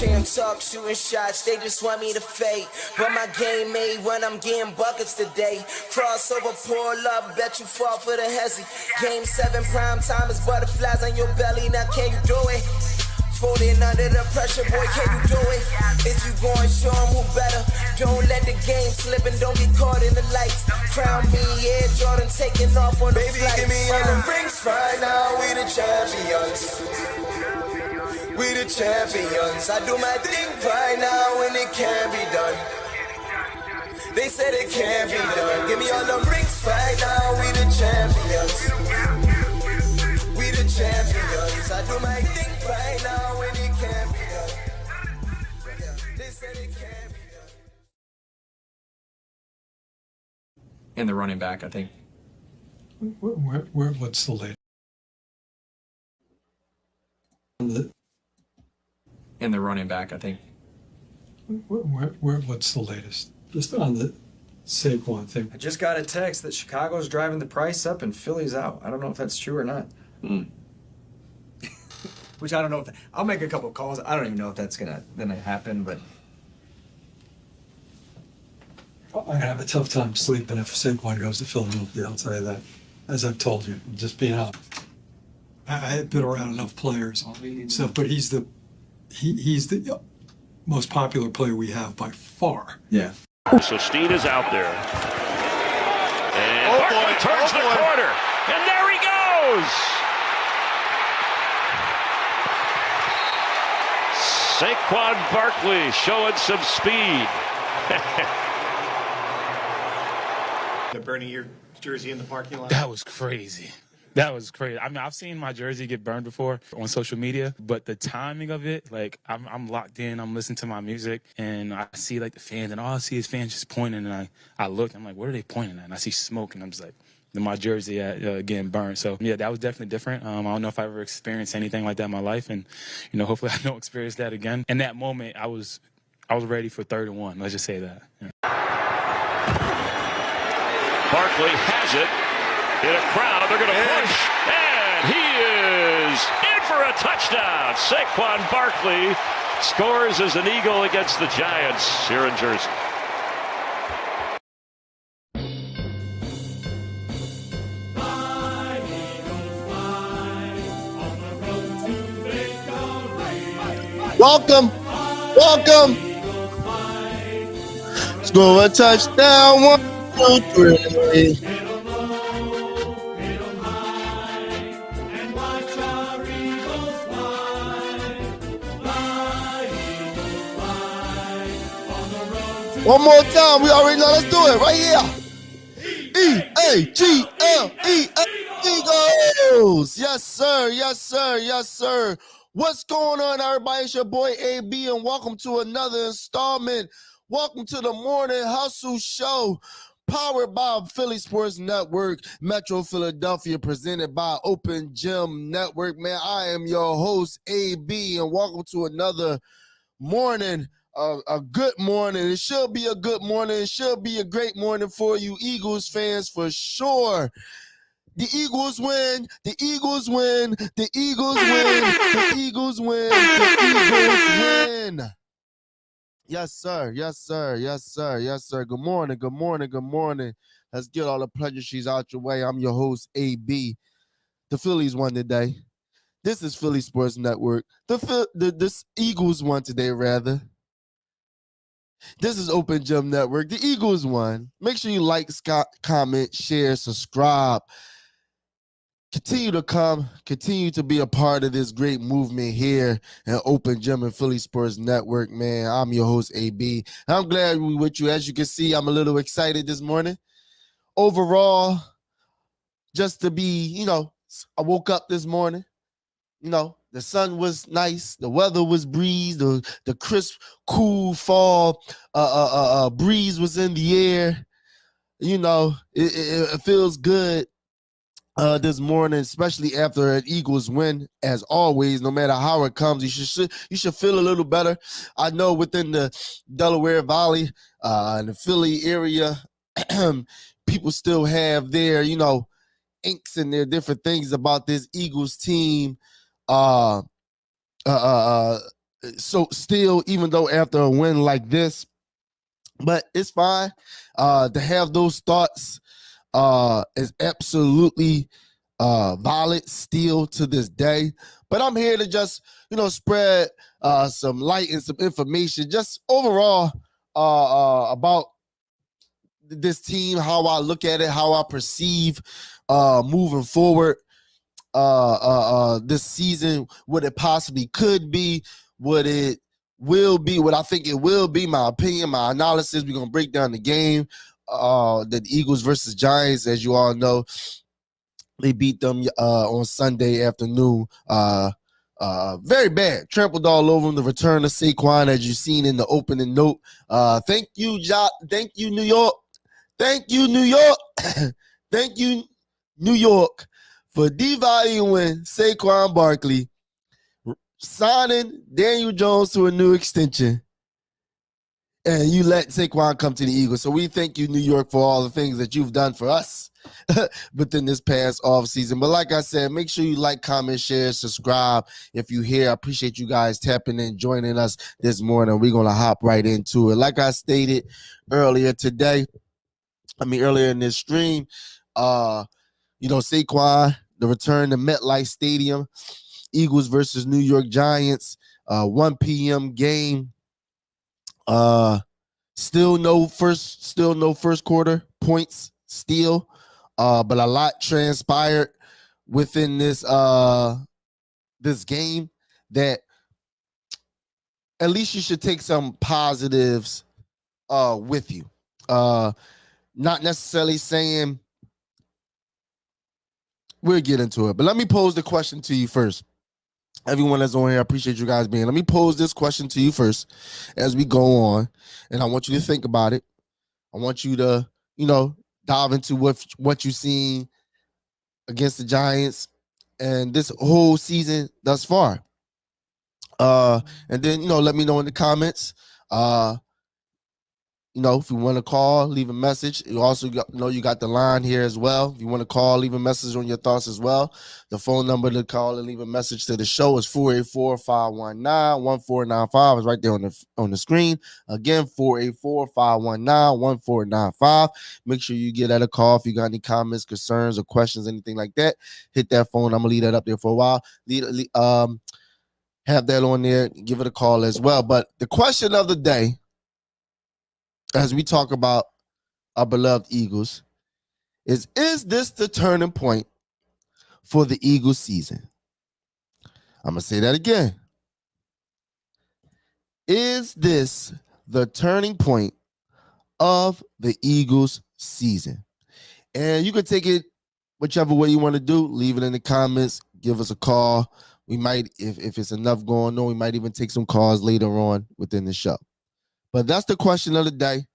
Can't talk, shooting shots, they just want me to fade. But my game made when I'm getting buckets today. Crossover, pull up, bet you fall for the hezzy. Game 7, prime time is butterflies on your belly. Now can you do it? Folding under the pressure, boy, can you do it? If you going, show 'em who better. Don't let the game slip and don't get caught in the lights. Crown me, yeah, Jordan taking off on the Baby, flight. give me all the rings right now, we the champions. We the champions. I do my thing right now and it can't be done. They said it can't be done. Give me all the rings right now, we the champions. We the champions. I do my thing right now and it can't be done. They said it can't be done. In the running back, I think. What's the latest? In the running back, I think. What's the latest? Just on the Saquon thing. I just got a text that Chicago's driving the price up and Philly's out. I don't know if that's true or not. Which I don't know if I'll make a couple calls. I don't even know if that's gonna happen, but I have a tough time sleeping if Saquon goes to Philadelphia. I'll tell you that. As I've told you, just being honest. I've been around enough players, so but he's the most popular player we have by far. yeah. So Steen is out there. And Barkley turns the corner. And there he goes. Saquon Barkley showing some speed. They're burning your jersey in the parking lot. That was crazy. That was crazy. I mean, I've seen my jersey get burned before on social media, but the timing of it, like, I'm locked in. I'm listening to my music, and I see, like, the fans, and all I see is fans just pointing, and I look, I'm like, what are they pointing at? And I see smoke, and I'm just like, my jersey getting burned. So, yeah, that was definitely different. I don't know if I ever experienced anything like that in my life, and, you know, hopefully I don't experience that again. In that moment, I was ready for 3rd and 1. Let's just say that. Yeah. Barkley has it. In a crowd, they're going to push, and he is in for a touchdown. Saquon Barkley scores as an Eagle against the Giants here in Jersey. Welcome. Score a touchdown, 1, 2, 3. One more time, we already know. Let's do it right here. E-A-G-L-E-A Eagles. Yes, sir. What's going on, everybody? It's your boy AB, and welcome to another installment. Welcome to the Morning Hustle Show, powered by Philly Sports Network, Metro Philadelphia, presented by Open Gym Network. Man, I am your host, AB, and welcome to another morning. A good morning. It should be a good morning. It should be a great morning for you Eagles fans for sure. The Eagles win. The Eagles win. The Eagles win. The Eagles win. The Eagles win. Yes, sir. Good morning. Let's get all the pleasantries out your way. I'm your host, AB. The Phillies won today. This is Philly Sports Network. This Eagles won today, rather. This is Open Gym Network. The Eagles won. Make sure you like, comment, share, subscribe. Continue to come. Continue to be a part of this great movement here at Open Gym and Philly Sports Network, man. I'm your host, AB. I'm glad we're with you. As you can see, I'm a little excited this morning. Overall, just to be, I woke up this morning, the sun was nice, the weather was breeze, the crisp, cool fall breeze was in the air. It feels good this morning, especially after an Eagles win. As always, no matter how it comes, you should feel a little better. I know within the Delaware Valley and the Philly area, people still have their, inks and their different things about this Eagles team. so still, even though after a win like this, but it's fine. To have those thoughts is absolutely valid still to this day. But I'm here to just, spread some light and some information just overall about this team, how I look at it, how I perceive moving forward this season, what it possibly could be, what it will be, what I think it will be, my opinion, my analysis. We're going to break down the game, the Eagles versus Giants. As you all know, they beat them on Sunday afternoon. Very bad. Trampled all over them. The return of Saquon, as you've seen in the opening note. Thank you, Thank you, New York. Thank you, New York. Thank you, New York, for devaluing Saquon Barkley, signing Daniel Jones to a new extension, and you let Saquon come to the Eagles. So we thank you, New York, for all the things that you've done for us within this past offseason. But like I said, make sure you like, comment, share, subscribe if you're here. I appreciate you guys tapping in, joining us this morning. We're going to hop right into it. Like I stated earlier in this stream, Saquon, the return to MetLife Stadium, Eagles versus New York Giants, 1 p.m. game. Still no first quarter points still, but a lot transpired within this game that at least you should take some positives with you. Not necessarily saying we'll get into it, but let me pose the question to you first. Everyone that's on here, I appreciate you guys being. Let me pose this question to you first as we go on, and I want you to think about it. I want you to, dive into what you've seen against the Giants and this whole season thus far. And then, let me know in the comments. If you want to call, leave a message. You also got, you got the line here as well. If you want to call, leave a message on your thoughts as well. The phone number to call and leave a message to the show is 484-519-1495. It's right there on the screen. Again, 484-519-1495. Make sure you get at a call if you got any comments, concerns, or questions, anything like that. Hit that phone. I'm gonna leave that up there for a while. Have that on there. Give it a call as well. But the question of the day, as we talk about our beloved Eagles, is this the turning point for the Eagles season? I'm going to say that again. Is this the turning point of the Eagles season? And you can take it whichever way you want to do. Leave it in the comments. Give us a call. We might, if it's enough going on, we might even take some calls later on within the show. But that's the question of the day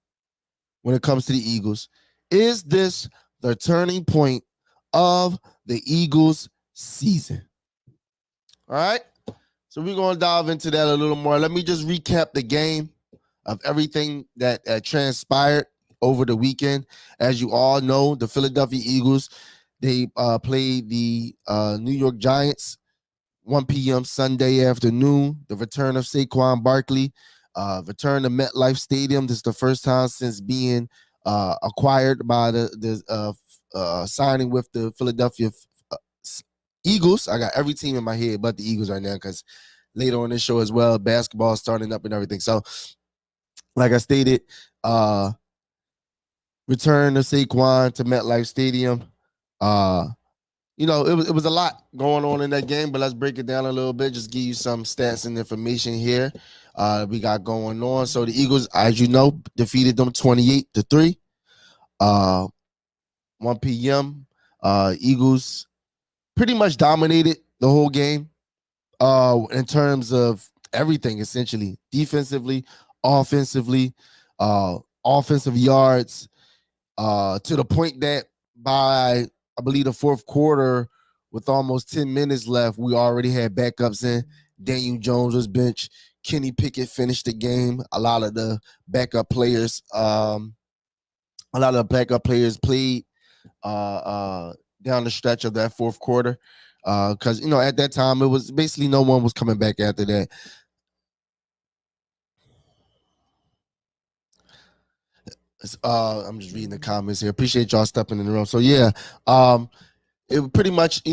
when it comes to the Eagles. Is this the turning point of the Eagles season? All right. So we're going to dive into that a little more. Let me just recap the game of everything that transpired over the weekend. As you all know, the Philadelphia Eagles, they played the New York Giants 1 p.m. Sunday afternoon. The return of Saquon Barkley, return to MetLife Stadium. This is the first time since being acquired by the signing with the Philadelphia Eagles. I got every team in my head but the Eagles right now because later on this show as well, basketball starting up and everything. So, like I stated, return to Saquon to MetLife Stadium. It was a lot going on in that game, but let's break it down a little bit. Just give you some stats and information here we got going on. So the Eagles, as you know, defeated them 28-3. 1 p.m. Eagles pretty much dominated the whole game in terms of everything, essentially. Defensively, offensively, offensive yards, to the point that by, I believe, the fourth quarter, with almost 10 minutes left, we already had backups in. Daniel Jones was benched. Kenny Pickett finished the game. A lot of the backup players played down the stretch of that fourth quarter. Because, at that time, it was basically no one was coming back after that. I'm just reading the comments here. Appreciate y'all stepping in the room. So yeah, it was pretty much, a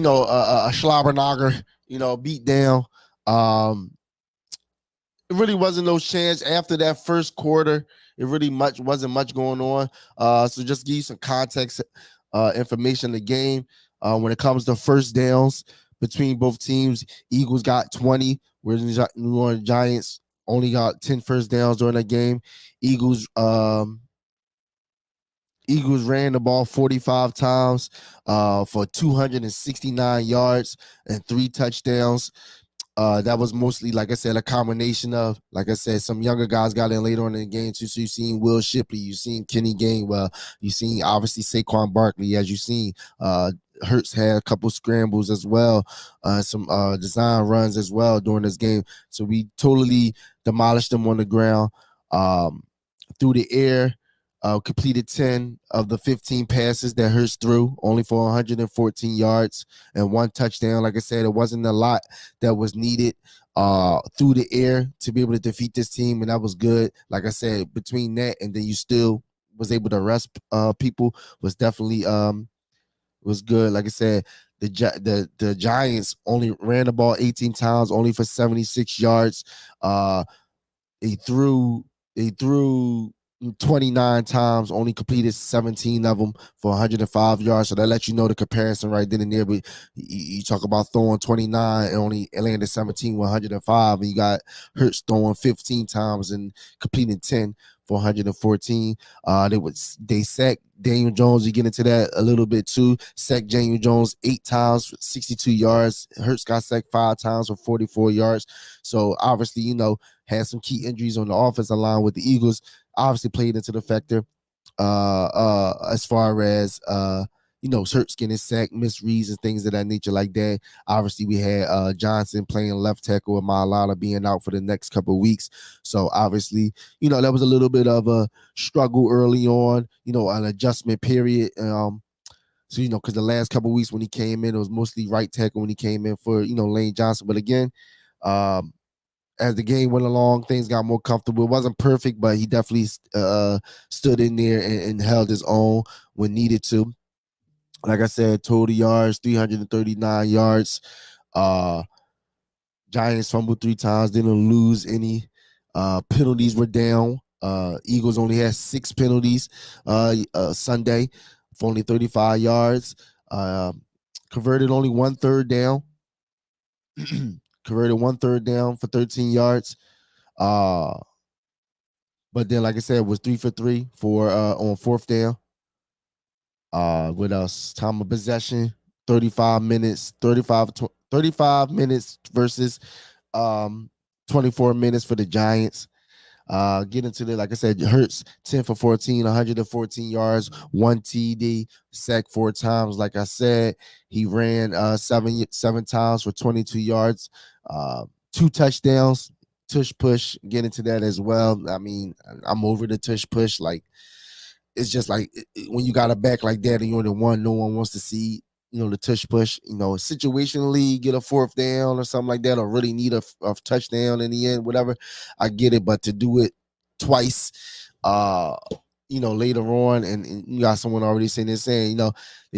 Schlabbernager, beat down. It really wasn't no chance after that first quarter. It really wasn't much going on. So just give you some context, information in the game. When it comes to first downs between both teams, Eagles got 20, whereas the New Orleans Giants only got 10 first downs during that game. Eagles ran the ball 45 times for 269 yards and 3 touchdowns. That was mostly, like I said, a combination of, like I said, some younger guys got in later on in the game too. So you've seen Will Shipley, you've seen Kenny Gainwell, you've seen obviously Saquon Barkley, as you've seen. Hurts had a couple scrambles as well, some design runs as well during this game. So we totally demolished them on the ground. Through the air, completed 10 of the 15 passes that Hurts threw, only for 114 yards and 1 touchdown. Like I said, it wasn't a lot that was needed through the air to be able to defeat this team, and that was good. Like I said, between that and then you still was able to rest people was definitely was good. Like I said, the Giants only ran the ball 18 times, only for 76 yards. They threw 29 times, only completed 17 of them for 105 yards. So that lets you know the comparison right then and there. But you talk about throwing 29 and only landed 17 with 105, and you got Hurts throwing 15 times and completing 10 for 114. They sacked Daniel Jones. You get into that a little bit too. Sacked Daniel Jones 8 times for 62 yards. Hurts got sacked 5 times for 44 yards. So obviously, had some key injuries on the offensive line with the Eagles. Obviously played into the factor as far as Hurts getting sacked, missed reads, and things of that nature like that. Obviously, we had Johnson playing left tackle and Mailata being out for the next couple of weeks. So obviously, that was a little bit of a struggle early on, an adjustment period. So, because the last couple of weeks when he came in, it was mostly right tackle when he came in for, Lane Johnson. But again, as the game went along, things got more comfortable. It wasn't perfect, but he definitely stood in there and held his own when needed to. Like I said, total yards, 339 yards. Giants fumbled 3 times, didn't lose any. Penalties were down. Eagles only had 6 penalties Sunday for only 35 yards. Converted only 1 third down. Converted 1 third down for 13 yards. But then, like I said, was 3 for 3 for on 4th down. What else? Time of possession, 35 minutes versus 24 minutes for the Giants. Get into the, like I said, Hurts 10 for 14, 114 yards, 1 TD, sacked 4 times. Like I said, he ran 7 times for 22 yards, 2 touchdowns, tush push. Get into that as well. I mean, I'm over the tush push. Like, it's just like when you got a back like that and you're the one no one wants to see, the tush push, situationally get a 4th down or something like that, or really need a touchdown in the end, whatever. I get it, but to do it twice, later on, and you got someone already saying they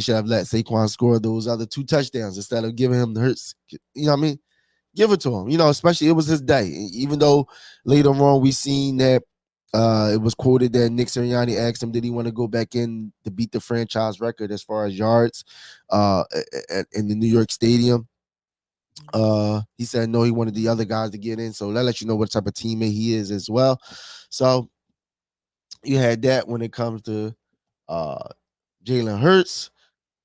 should have let Saquon score those other 2 touchdowns instead of giving him the Hurts. You know what I mean? Give it to him, especially it was his day. Even though later on we seen that it was quoted that Nick Sirianni asked him, did he want to go back in to beat the franchise record as far as yards in the New York Stadium? He said no, he wanted the other guys to get in. So that lets you know what type of teammate he is as well. So you had that when it comes to Jalen Hurts.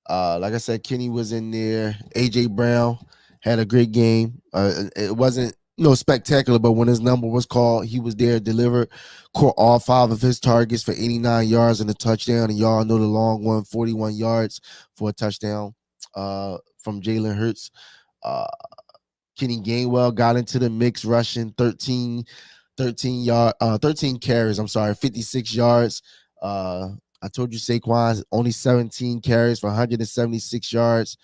Like I said, Kenny was in there. AJ Brown had a great game. It wasn't spectacular, but when his number was called, he was there, delivered, caught all 5 of his targets for 89 yards and a touchdown. And y'all know the long one, 41 yards for a touchdown from Jalen Hurts. Kenny Gainwell got into the mix, rushing 13 carries. 56 yards. I told you Saquon only 17 carries for 176 yards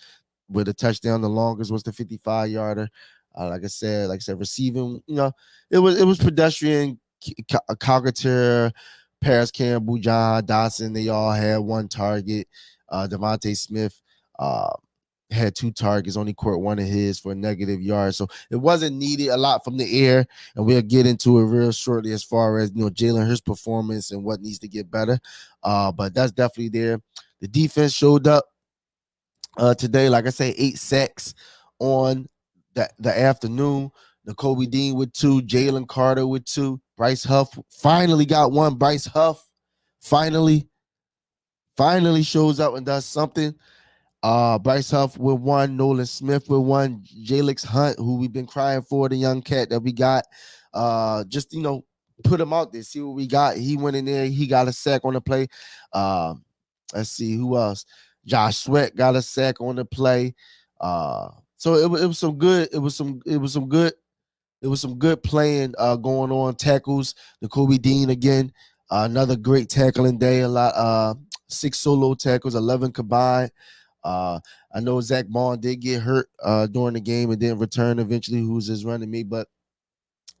with a touchdown. The longest was the 55-yarder. Like I said, receiving, it was pedestrian, cognitive Paris Campbell, John Dotson, they all had one target. Devontae Smith had 2 targets, only caught one of his for a negative yard. So it wasn't needed a lot from the air, and we'll get into it real shortly as far as, Jalen Hurts' performance and what needs to get better. But that's definitely there. The defense showed up today. Like I say, 8 sacks on the afternoon. Nakobe Dean with 2, Jalen Carter with 2. Bryce Huff finally got one. Bryce Huff finally shows up and does something. Bryce Huff with 1, Nolan Smith with 1, Jalix Hunt, who we've been crying for, the young cat that we got. Just put him out there, see what we got. He went in there, he got a sack on the play. Let's see who else. Josh Sweat got a sack on the play. So it was some good. It was some good playing going on. Tackles. Nakobe Dean again. Another great tackling day. 6 solo tackles, 11 combined. I know Zach Bond did get hurt during the game and didn't return eventually, who's his running mate, but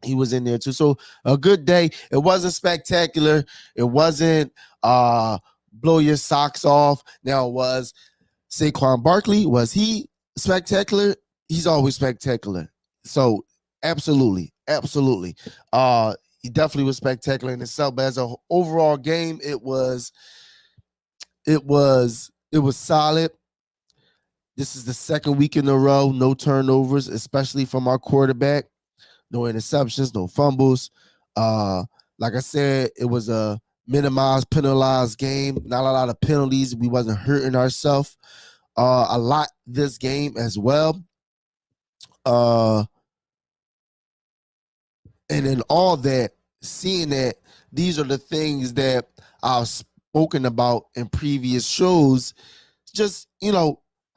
he was in there too. So a good day. It wasn't spectacular. It wasn't blow your socks off. Now, was Saquon Barkley, was he spectacular? He's always spectacular. So absolutely. He definitely was spectacular in itself. But as an overall game, it was solid. This is the second week in a row, no turnovers, especially from our quarterback. No interceptions, no fumbles. Like I said, it was a minimized, penalized game. Not a lot of penalties. We wasn't hurting ourselves a lot this game as well. And in all that, seeing that these are the things that I've spoken about in previous shows, just, I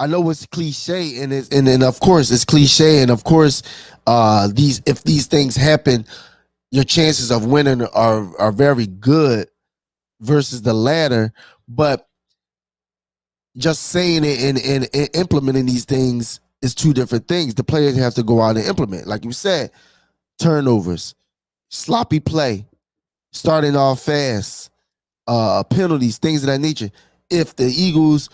know it's cliche, and of course it's cliche, and of course if these things happen, your chances of winning are very good versus the latter. But just saying it and implementing these things is 2 different things. The players have to go out and implement, like you said, turnovers, sloppy play, starting off fast, penalties, things of that nature. If the Eagles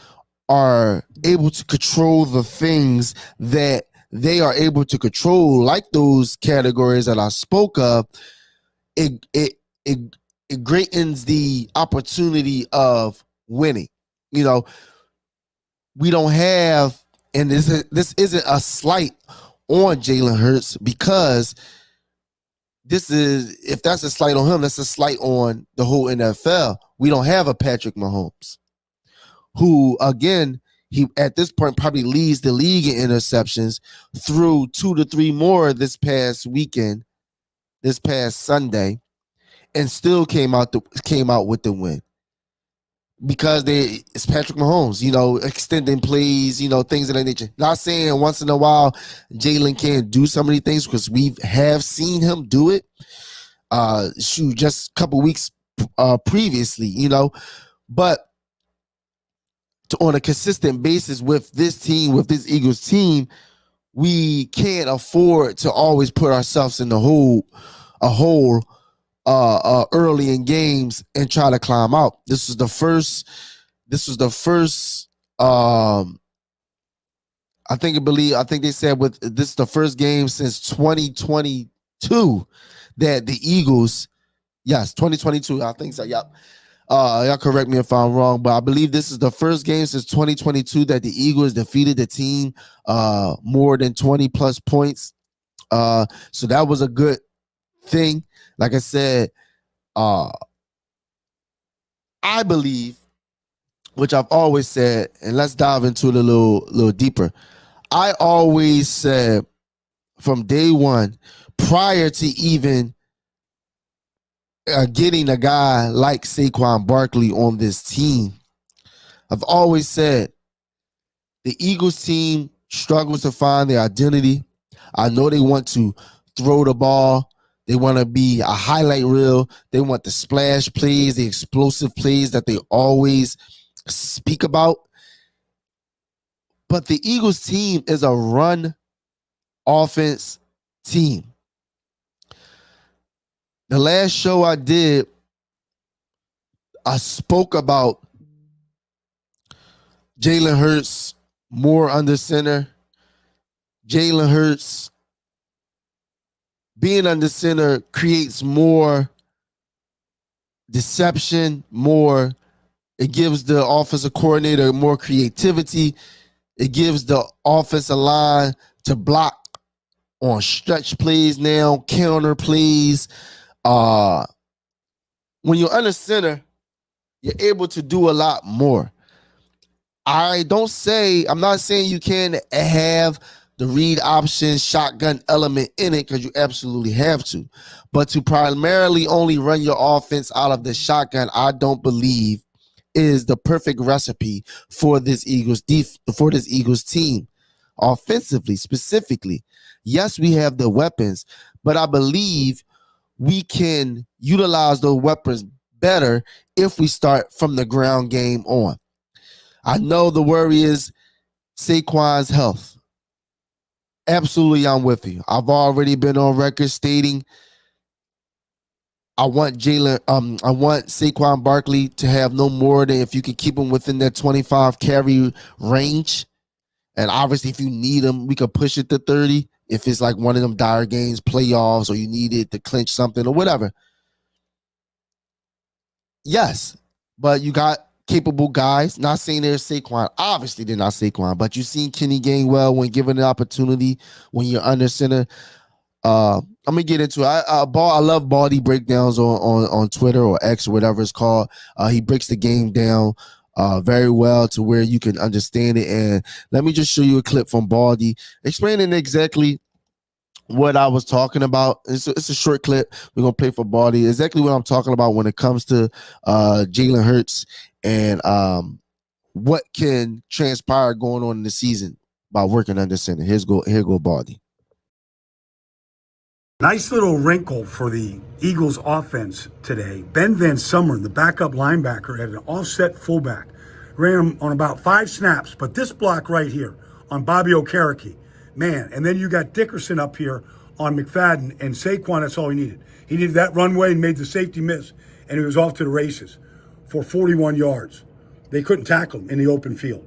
are able to control the things that they are able to control, like those categories that I spoke of, it greatens the opportunity of winning. We don't have, and this isn't a slight on Jalen Hurts, because if that's a slight on him, that's a slight on the whole NFL. We don't have a Patrick Mahomes, who, again, he at this point probably leads the league in interceptions, through 2 to 3 more this past weekend, this past Sunday, and still came out with the win. Because it's Patrick Mahomes, extending plays, things of that nature. Not saying once in a while Jalen can't do some of these things, because we have seen him do it. Just a couple weeks previously, but on a consistent basis with this team, with this Eagles team, we can't afford to always put ourselves in a hole early in games and try to climb out. This was the first I think they said this is the first game since 2022 that the Eagles, yes, 2022, I think so. Yep. Y'all correct me if I'm wrong, but I believe this is the first game since 2022 that the Eagles defeated the team more than 20 plus points. So that was a good thing. Like I said, I believe, which I've always said, and let's dive into it a little deeper. I always said from day one, prior to even getting a guy like Saquon Barkley on this team, I've always said the Eagles team struggles to find their identity. I know they want to throw the ball. They want to be a highlight reel. They want the splash plays, the explosive plays that they always speak about. But the Eagles team is a run offense team. The last show I did I spoke about Jalen Hurts more under center. Jalen Hurts being under center creates more deception, more. It gives the offensive coordinator more creativity. It gives the offensive line to block on stretch plays now, counter plays. When you're under center, you're able to do a lot more. I'm not saying you can't have the read option shotgun element in it, because you absolutely have to. But to primarily only run your offense out of the shotgun, I don't believe is the perfect recipe for this Eagles team. Offensively, specifically. Yes, we have the weapons, but I believe we can utilize those weapons better if we start from the ground game on. I know the worry is Saquon's health. Absolutely, I'm with you. I've already been on record stating I want Saquon Barkley to have no more than, if you can keep him within that 25 carry range. And obviously, if you need him, we could push it to 30. If it's like one of them dire games, playoffs, or you need it to clinch something or whatever. Yes, but you got capable guys. Not saying they're Saquon. Obviously, they're not Saquon. But you've seen Kenny Gainwell when given the opportunity when you're under center. I'm gonna get into it. I love Baldy breakdowns on Twitter or X or whatever it's called. He breaks the game down very well to where you can understand it. And let me just show you a clip from Baldy explaining exactly what I was talking about. It's a short clip. We're gonna play for Baldy exactly what I'm talking about when it comes to Jalen Hurts and what can transpire going on in the season by working under center. Here go Baldy. Nice little wrinkle for the Eagles offense today. Ben Van Sumeren, the backup linebacker, had an offset fullback. Ran him on about 5 snaps, but this block right here on Bobby Okereke, man, and then you got Dickerson up here on McFadden, and Saquon, that's all he needed. He needed that runway and made the safety miss, and he was off to the races for 41 yards. They couldn't tackle him in the open field.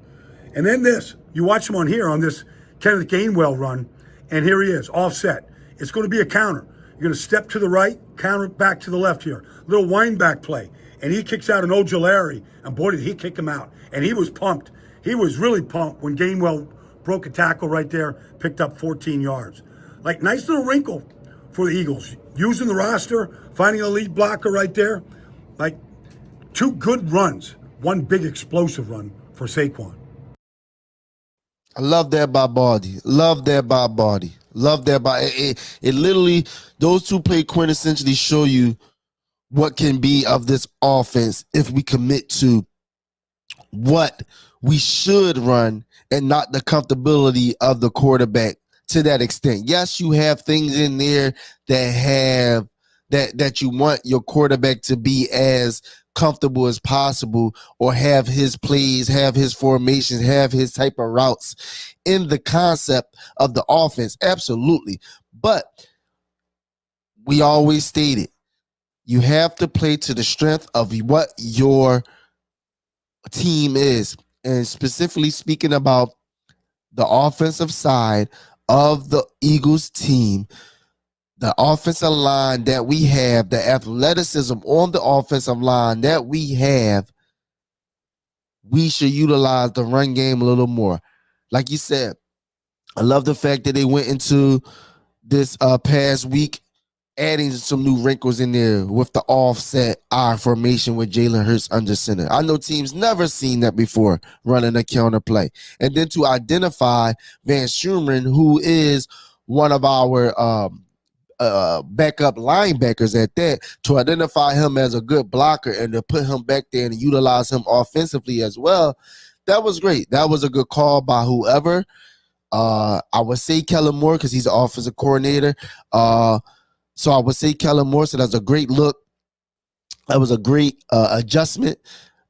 And then this, you watch him on here on this Kenneth Gainwell run, and here he is, offset. It's going to be a counter. You're going to step to the right, counter back to the left here. Little wind back play. And he kicks out an Ojulari, and boy, did he kick him out. And he was pumped. He was really pumped when Gainwell broke a tackle right there, picked up 14 yards. Like, nice little wrinkle for the Eagles. Using the roster, finding a lead blocker right there. Like, 2 good runs. 1 big explosive run for Saquon. I love that by Baldy. Love that by Baldy. Love that by it literally, those 2 play quintessentially show you what can be of this offense if we commit to what we should run and not the comfortability of the quarterback to that extent. Yes, you have things in there that you want your quarterback to be as comfortable as possible, or have his plays, have his formations, have his type of routes in the concept of the offense. Absolutely. But we always stated, you have to play to the strength of what your team is. And specifically speaking about the offensive side of the Eagles team, the offensive line that we have, the athleticism on the offensive line that we have, we should utilize the run game a little more. Like you said, I love the fact that they went into this past week adding some new wrinkles in there with the offset I formation with Jalen Hurts under center. I know teams never seen that before, running a counter play. And then to identify Van Sumeren, who is one of our backup linebackers at that, to identify him as a good blocker and to put him back there and utilize him offensively as well. That was great. That was a good call by whoever. I would say Kellen Moore because he's the offensive coordinator. So I would say Kellen Moore. So that's a great look. That was a great adjustment.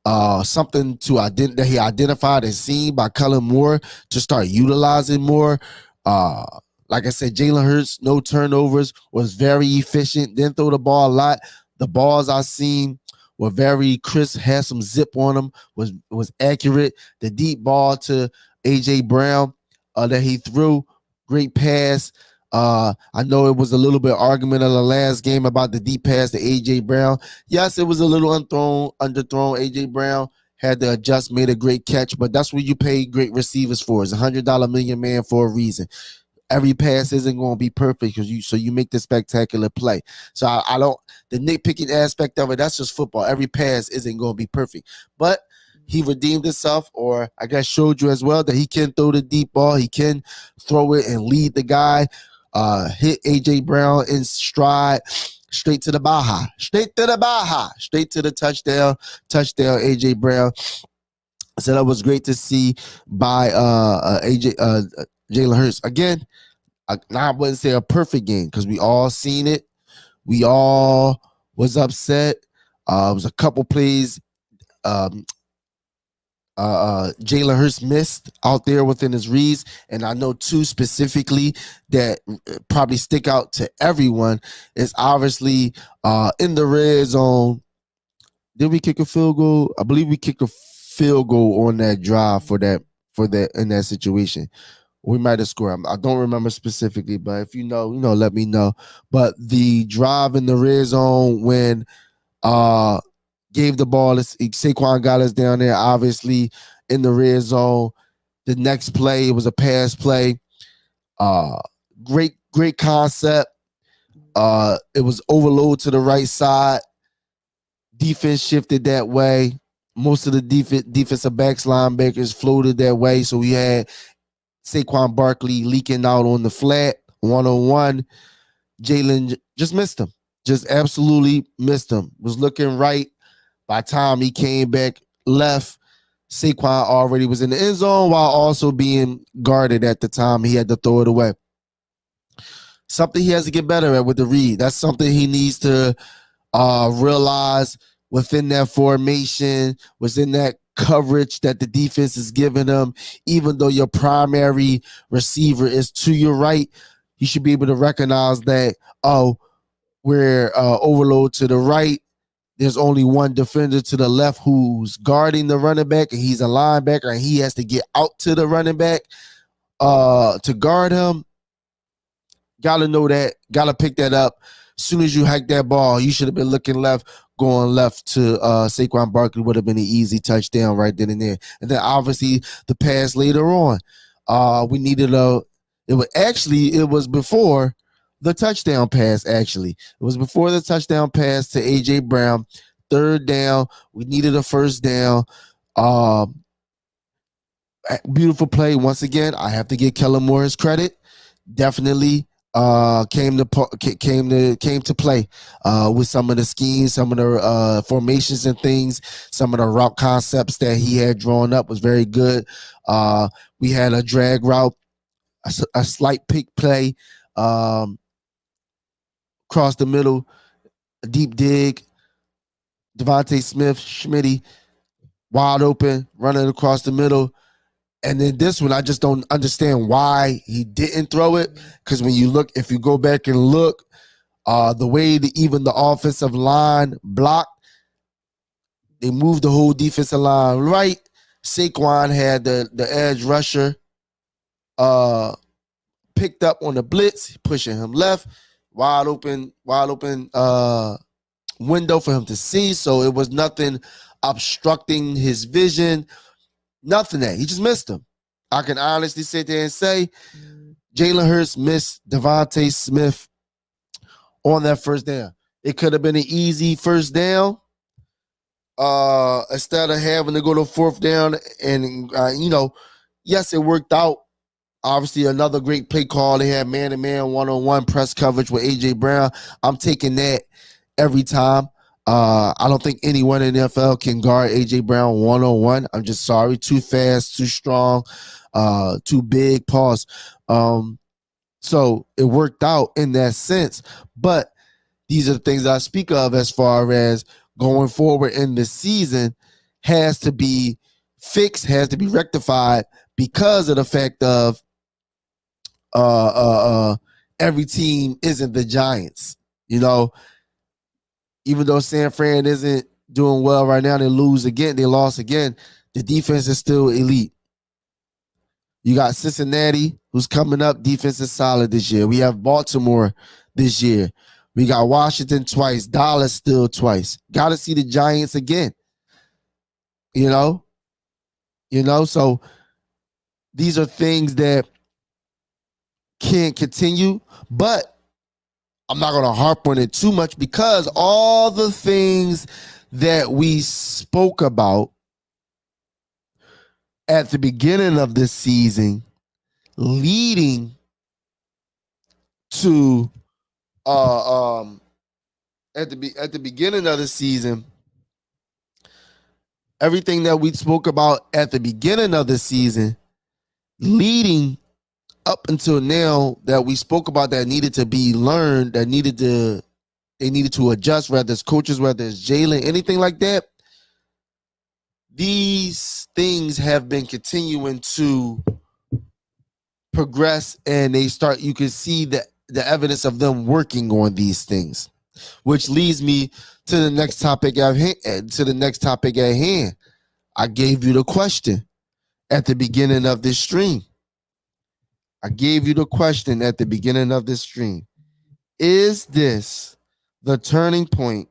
Something that he identified and seen by Kellen Moore to start utilizing more. Like I said, Jalen Hurts, no turnovers, was very efficient. Didn't throw the ball a lot. The balls I seen were very crisp, had some zip on them, was accurate. The deep ball to A.J. Brown that he threw, great pass. I know it was a little bit argument in the last game about the deep pass to A.J. Brown. Yes, it was a little underthrown. A.J. Brown had to adjust, made a great catch, but that's what you pay great receivers for. It's $100 million man for a reason. Every pass isn't going to be perfect so you make the spectacular play. So I don't, the nitpicking aspect of it, that's just football. Every pass isn't going to be perfect, but he redeemed himself, or I guess showed you as well that he can throw the deep ball. He can throw it and lead the guy. Hit A.J. Brown in stride, straight to the Baja, straight to the touchdown, A.J. Brown. So that was great to see by Jalen Hurts. Again, I wouldn't say a perfect game because we all seen it. We all was upset. It was a couple plays Jalen Hurts missed out there within his reads, and I know two specifically that probably stick out to everyone. Is obviously in the red zone. Did we kick a field goal? I believe we kicked a field goal on that drive for that in that situation. We might have scored. I don't remember specifically, but if you know, let me know. But the drive in the red zone when gave the ball, Saquon got us down there, obviously, in the red zone. The next play, it was a pass play. Great concept. It was overload to the right side. Defense shifted that way. Most of the defensive backs, linebackers floated that way. So we had Saquon Barkley leaking out on the flat, one-on-one. Jalen just missed him. Just absolutely missed him. Was looking right. By the time he came back left, Saquon already was in the end zone while also being guarded at the time. He had to throw it away. Something he has to get better at with the read. That's something he needs to realize within that formation, within that coverage that the defense is giving him. Even though your primary receiver is to your right, you should be able to recognize that, we're overload to the right. There's only one defender to the left who's guarding the running back, and he's a linebacker, and he has to get out to the running back to guard him. Gotta know that. Gotta pick that up. As soon as you hike that ball, you should have been looking left, going left to Saquon Barkley would have been an easy touchdown right then and there. And then obviously the pass later on. We needed it was before the touchdown pass, actually. It was before the touchdown pass to A.J. Brown. Third down. We needed a first down. Beautiful play. Once again, I have to give Kellen Moore his credit. Definitely came to play with some of the schemes, some of the formations and things, some of the route concepts that he had drawn up was very good. We had a drag route, a slight pick play, across the middle, a deep dig. Devontae Smith, Schmitty, wide open, running across the middle. And then this one, I just don't understand why he didn't throw it. Because if you go back and look, the way even the offensive line blocked, they moved the whole defensive line right. Saquon had the edge rusher picked up on the blitz, pushing him left. Wide open window for him to see. So it was nothing obstructing his vision. Nothing that. He just missed him. I can honestly sit there and say Jalen Hurts missed Devontae Smith on that first down. It could have been an easy first down. Instead of having to go to fourth down. And, yes, it worked out. Obviously, another great play call. They had man-to-man, one-on-one press coverage with A.J. Brown. I'm taking that every time. I don't think anyone in the NFL can guard A.J. Brown one-on-one. I'm just sorry. Too fast, too strong, too big. Pause. So it worked out in that sense. But these are the things I speak of as far as going forward in the season has to be fixed, has to be rectified because of the fact of every team isn't the Giants. Even though San Fran isn't doing well right now. They lose again. They lost again. The defense is still elite. You got Cincinnati, who's coming up. Defense is solid this year. We have Baltimore this year. We got Washington twice. Dallas still twice. Got to see the Giants again. You know, so these are things that can't continue, but I'm not going to harp on it too much because all the things that we spoke about at the beginning of this season leading to at the beginning of the season, everything that we spoke about at the beginning of the season leading up until now that we spoke about that needed to be learned, they needed to adjust, whether it's coaches, whether it's Jalen, anything like that. These things have been continuing to progress, and you can see the evidence of them working on these things, which leads me to the next topic at hand. I gave you the question at the beginning of this stream. Is this the turning point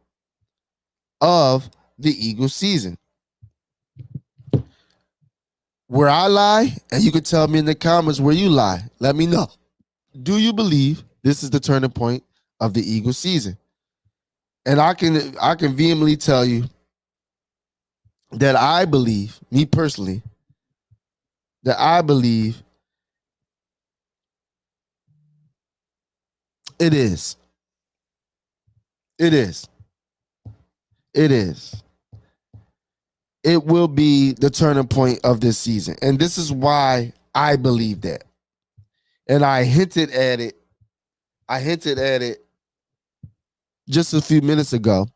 of the Eagles season? Where I lie, and you can tell me in the comments where you lie. Let me know. Do you believe this is the turning point of the Eagles season? And I can vehemently tell you that I believe, me personally, that I believe it is. It is. It will be the turning point of this season. And this is why I believe that. And I hinted at it just a few minutes ago.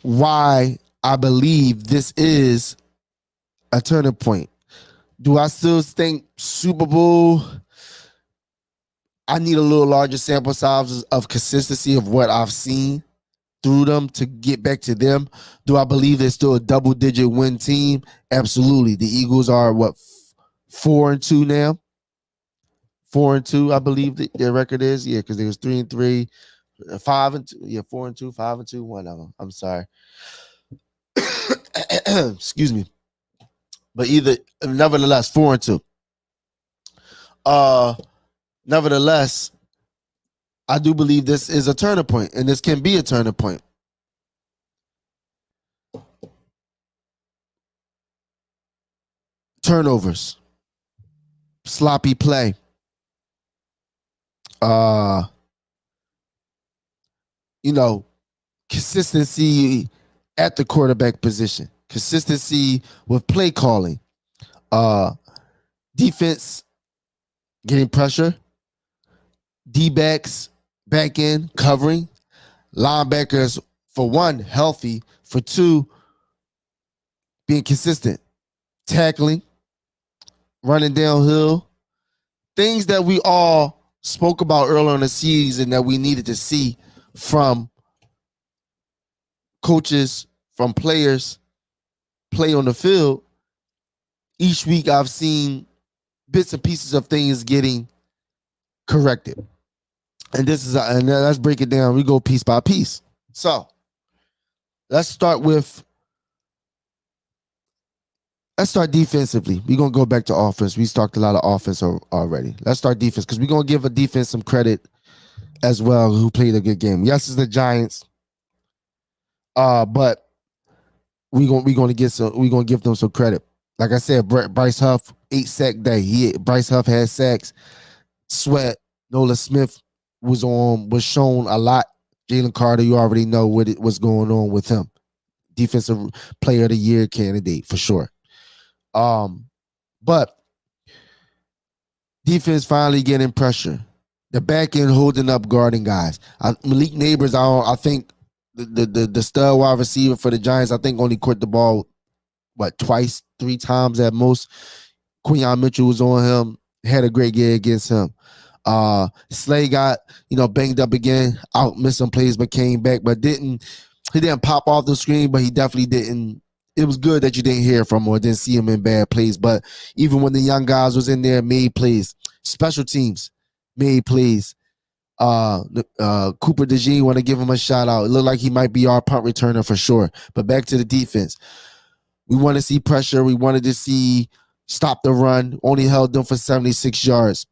Why I believe this is a turning point. Do I still think Super Bowl? I need a little larger sample size of consistency of what I've seen through them to get back to them. Do I believe they're still a double-digit win team? Absolutely. The Eagles are, 4-2 now? 4-2, I believe their record is. Yeah, because they was 3-3, 5-2. Yeah, 4-2, 5-2, one of them. I'm sorry. Excuse me. But nevertheless, 4-2. Nevertheless, I do believe this is a turning point, and this can be a turning point. Turnovers, sloppy play, consistency at the quarterback position, consistency with play calling, defense getting pressure, D-backs back in covering, linebackers for one healthy, for two being consistent, tackling, running downhill, things that we all spoke about earlier in the season that we needed to see from coaches, from players play on the field. Each week I've seen bits and pieces of things getting corrected. And and let's break it down. We go piece by piece. So let's start defensively. We're going to go back to offense. We talked a lot of offense already. Let's start defense because we're going to give a defense some credit as well who played a good game. Yes, it's the Giants. But we're going to give them some credit. Like I said, Bryce Huff, 8-sack day. Bryce Huff had sacks. Sweat. Nola Smith was shown a lot. Jalen Carter, you already know what's going on with him. Defensive Player of the Year candidate for sure. But defense finally getting pressure. The back end holding up, guarding guys. Malik Neighbors, I think the stud wide receiver for the Giants, I think only caught the ball twice, 3 times at most. Quinyon Mitchell was on him, had a great game against him. Slay got, banged up again, out missed some plays, but came back, but didn't He didn't pop off the screen, but he definitely didn't. It was good that you didn't hear from him or didn't see him in bad plays. But even when the young guys was in there, made plays. Special teams made plays. Cooper DeJean, want to give him a shout out. It looked like he might be our punt returner for sure. But back to the defense. We want to see pressure. We wanted to see stop the run. Only held them for 76 yards.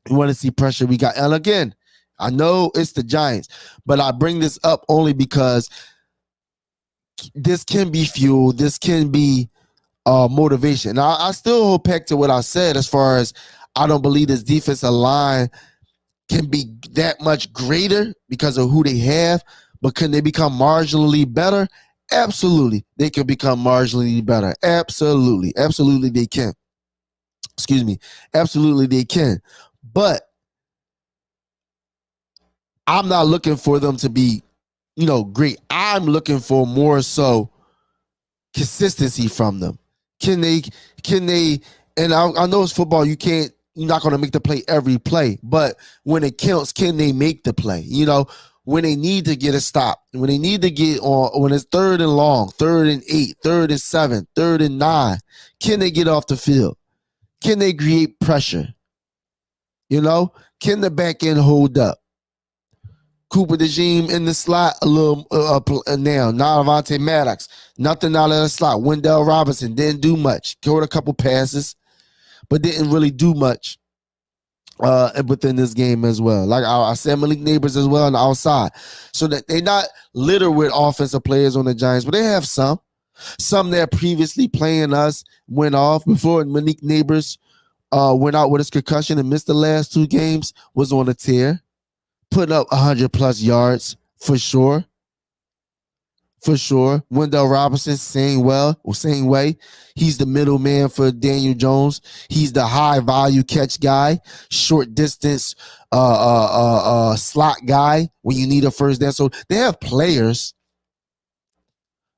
We want to see pressure. And again, I know it's the Giants, but I bring this up only because this can be fuel. This can be motivation. Now, I still hold back to what I said as far as I don't believe this defensive line can be that much greater because of who they have, but can they become marginally better? Absolutely, they can become marginally better. Absolutely they can. Excuse me. Absolutely they can. But I'm not looking for them to be, great. I'm looking for more so consistency from them. Can they, and I know it's football, you're not going to make the play every play, but when it counts, can they make the play? When they need to get a stop, when they need to get on, when it's 3rd and long, 3rd and 8, 3rd and 7, 3rd and 9, can they get off the field? Can they create pressure? Can the back end hold up? Cooper DeJean in the slot a little now. Avonte Maddox, nothing out of the slot. Wendell Robinson didn't do much. Caught a couple passes, but didn't really do much within this game as well. Like I said, Malik Neighbors as well on the outside. So that they're not littered with offensive players on the Giants, but they have some. Some that previously playing us went off before Malik Neighbors went out with his concussion and missed the last 2 games, was on a tear. Putting up 100+ yards for sure. For sure. Wendell Robinson, same way. He's the middleman for Daniel Jones. He's the high value catch guy, short distance slot guy when you need a first down. So they have players.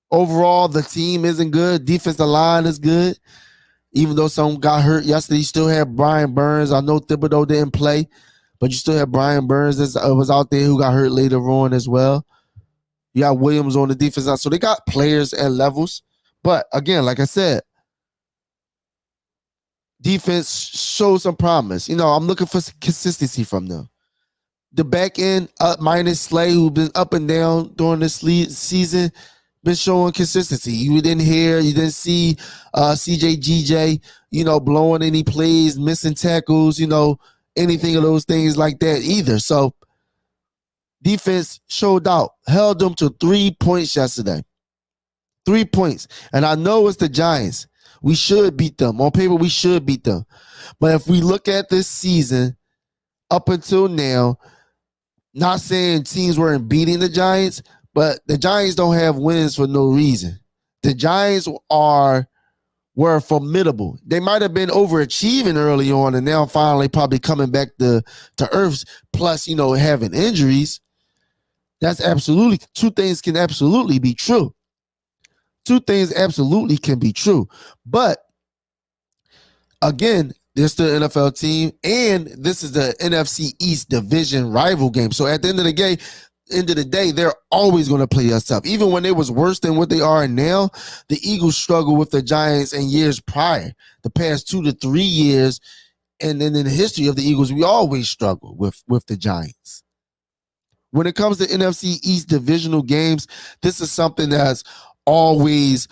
Overall, the team isn't good. Defensive line is good. Even though some got hurt yesterday, you still have Brian Burns. I know Thibodeau didn't play, but you still have Brian Burns that was out there who got hurt later on as well. You got Williams on the defense side. So they got players at levels. But again, like I said, defense shows some promise. I'm looking for consistency from them. The back end, minus Slay, who's been up and down during this season, been showing consistency. You didn't see CJ GJ, blowing any plays, missing tackles, anything of those things like that either. So defense showed out, held them to 3 points yesterday. 3 points. And I know it's the Giants. We should beat them. On paper, we should beat them. But if we look at this season, up until now, not saying teams weren't beating the Giants, but the Giants don't have wins for no reason. The Giants were formidable. They might have been overachieving early on and now finally probably coming back to earth, plus, having injuries. That's absolutely, 2 things can absolutely be true. 2 things absolutely can be true. But again, they're still an NFL team, and this is the NFC East division rival game. So at the end of the day, they're always going to play us tough. Even when it was worse than what they are now, the Eagles struggled with the Giants in years prior. The past 2 to 3 years, and then in the history of the Eagles, we always struggle with the Giants. When it comes to NFC East divisional games, this is something that's always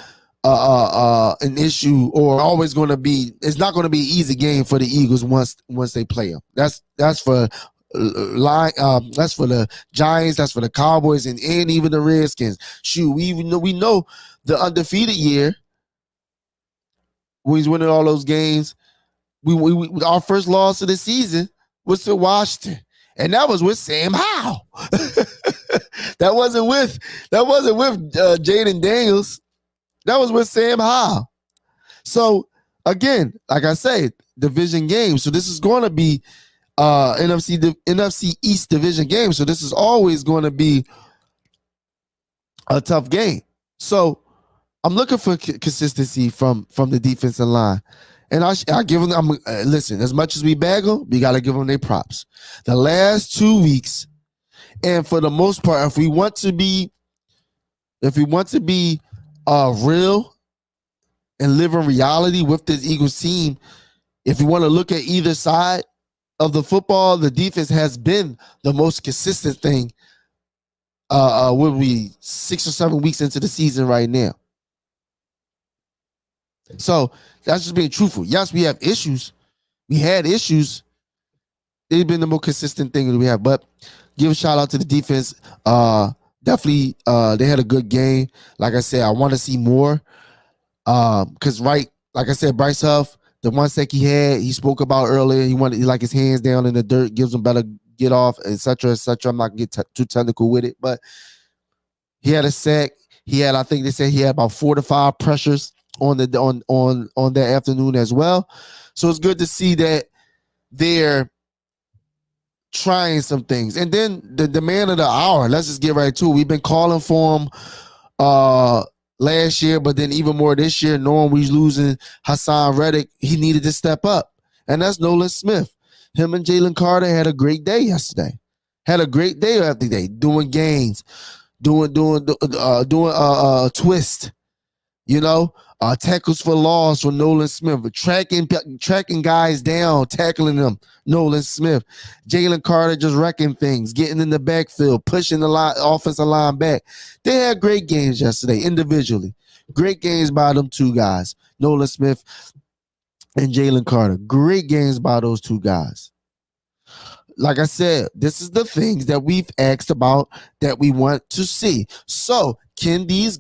an issue, or always going to be. It's not going to be an easy game for the Eagles once they play them. That's for that's for the Giants. That's for the Cowboys and even the Redskins. Shoot, we know the undefeated year when he's winning all those games. We our first loss of the season was to Washington, and that was with Sam Howell. That wasn't with Jaden Daniels. That was with Sam Howell. So again, like I say, division game. So this is going to be NFC East division game. So this is always going to be a tough game. So I'm looking for consistency from the defensive line. And I give them, listen, as much as we bag them, we got to give them their props. The last 2 weeks, and for the most part, if we want to be if we want to be real and live in reality with this Eagles team, if you want to look at either side of the football, the defense has been the most consistent thing. We'll be 6 or 7 weeks into the season right now. So that's just being truthful. Yes, we have issues. We had issues. It's been the most consistent thing that we have. But give a shout out to the defense. Definitely, they had a good game. Like I said, I want to see more. Because like I said, Bryce Huff, the one sec he had, he spoke about earlier. He wanted like his hands down in the dirt, gives him better get off, etc., etc. I'm not gonna get too technical with it, but he had a sack. He had, I think they said he had about 4 to 5 pressures on that afternoon as well. So it's good to see that they're trying some things. And then the man of the hour, let's just get right to it. We've been calling for him last year, but then even more this year, knowing we're losing Hassan Reddick, he needed to step up. And that's Nolan Smith. Him and Jalen Carter had a great day yesterday. Had a great day after day, doing gains, doing twist, tackles for loss for Nolan Smith, tracking guys down, tackling them, Nolan Smith. Jalen Carter just wrecking things, getting in the backfield, pushing the offensive line back. They had great games yesterday individually. Great games by them two guys, Nolan Smith and Jalen Carter. Great games by those two guys. Like I said, this is the things that we've asked about that we want to see. So can these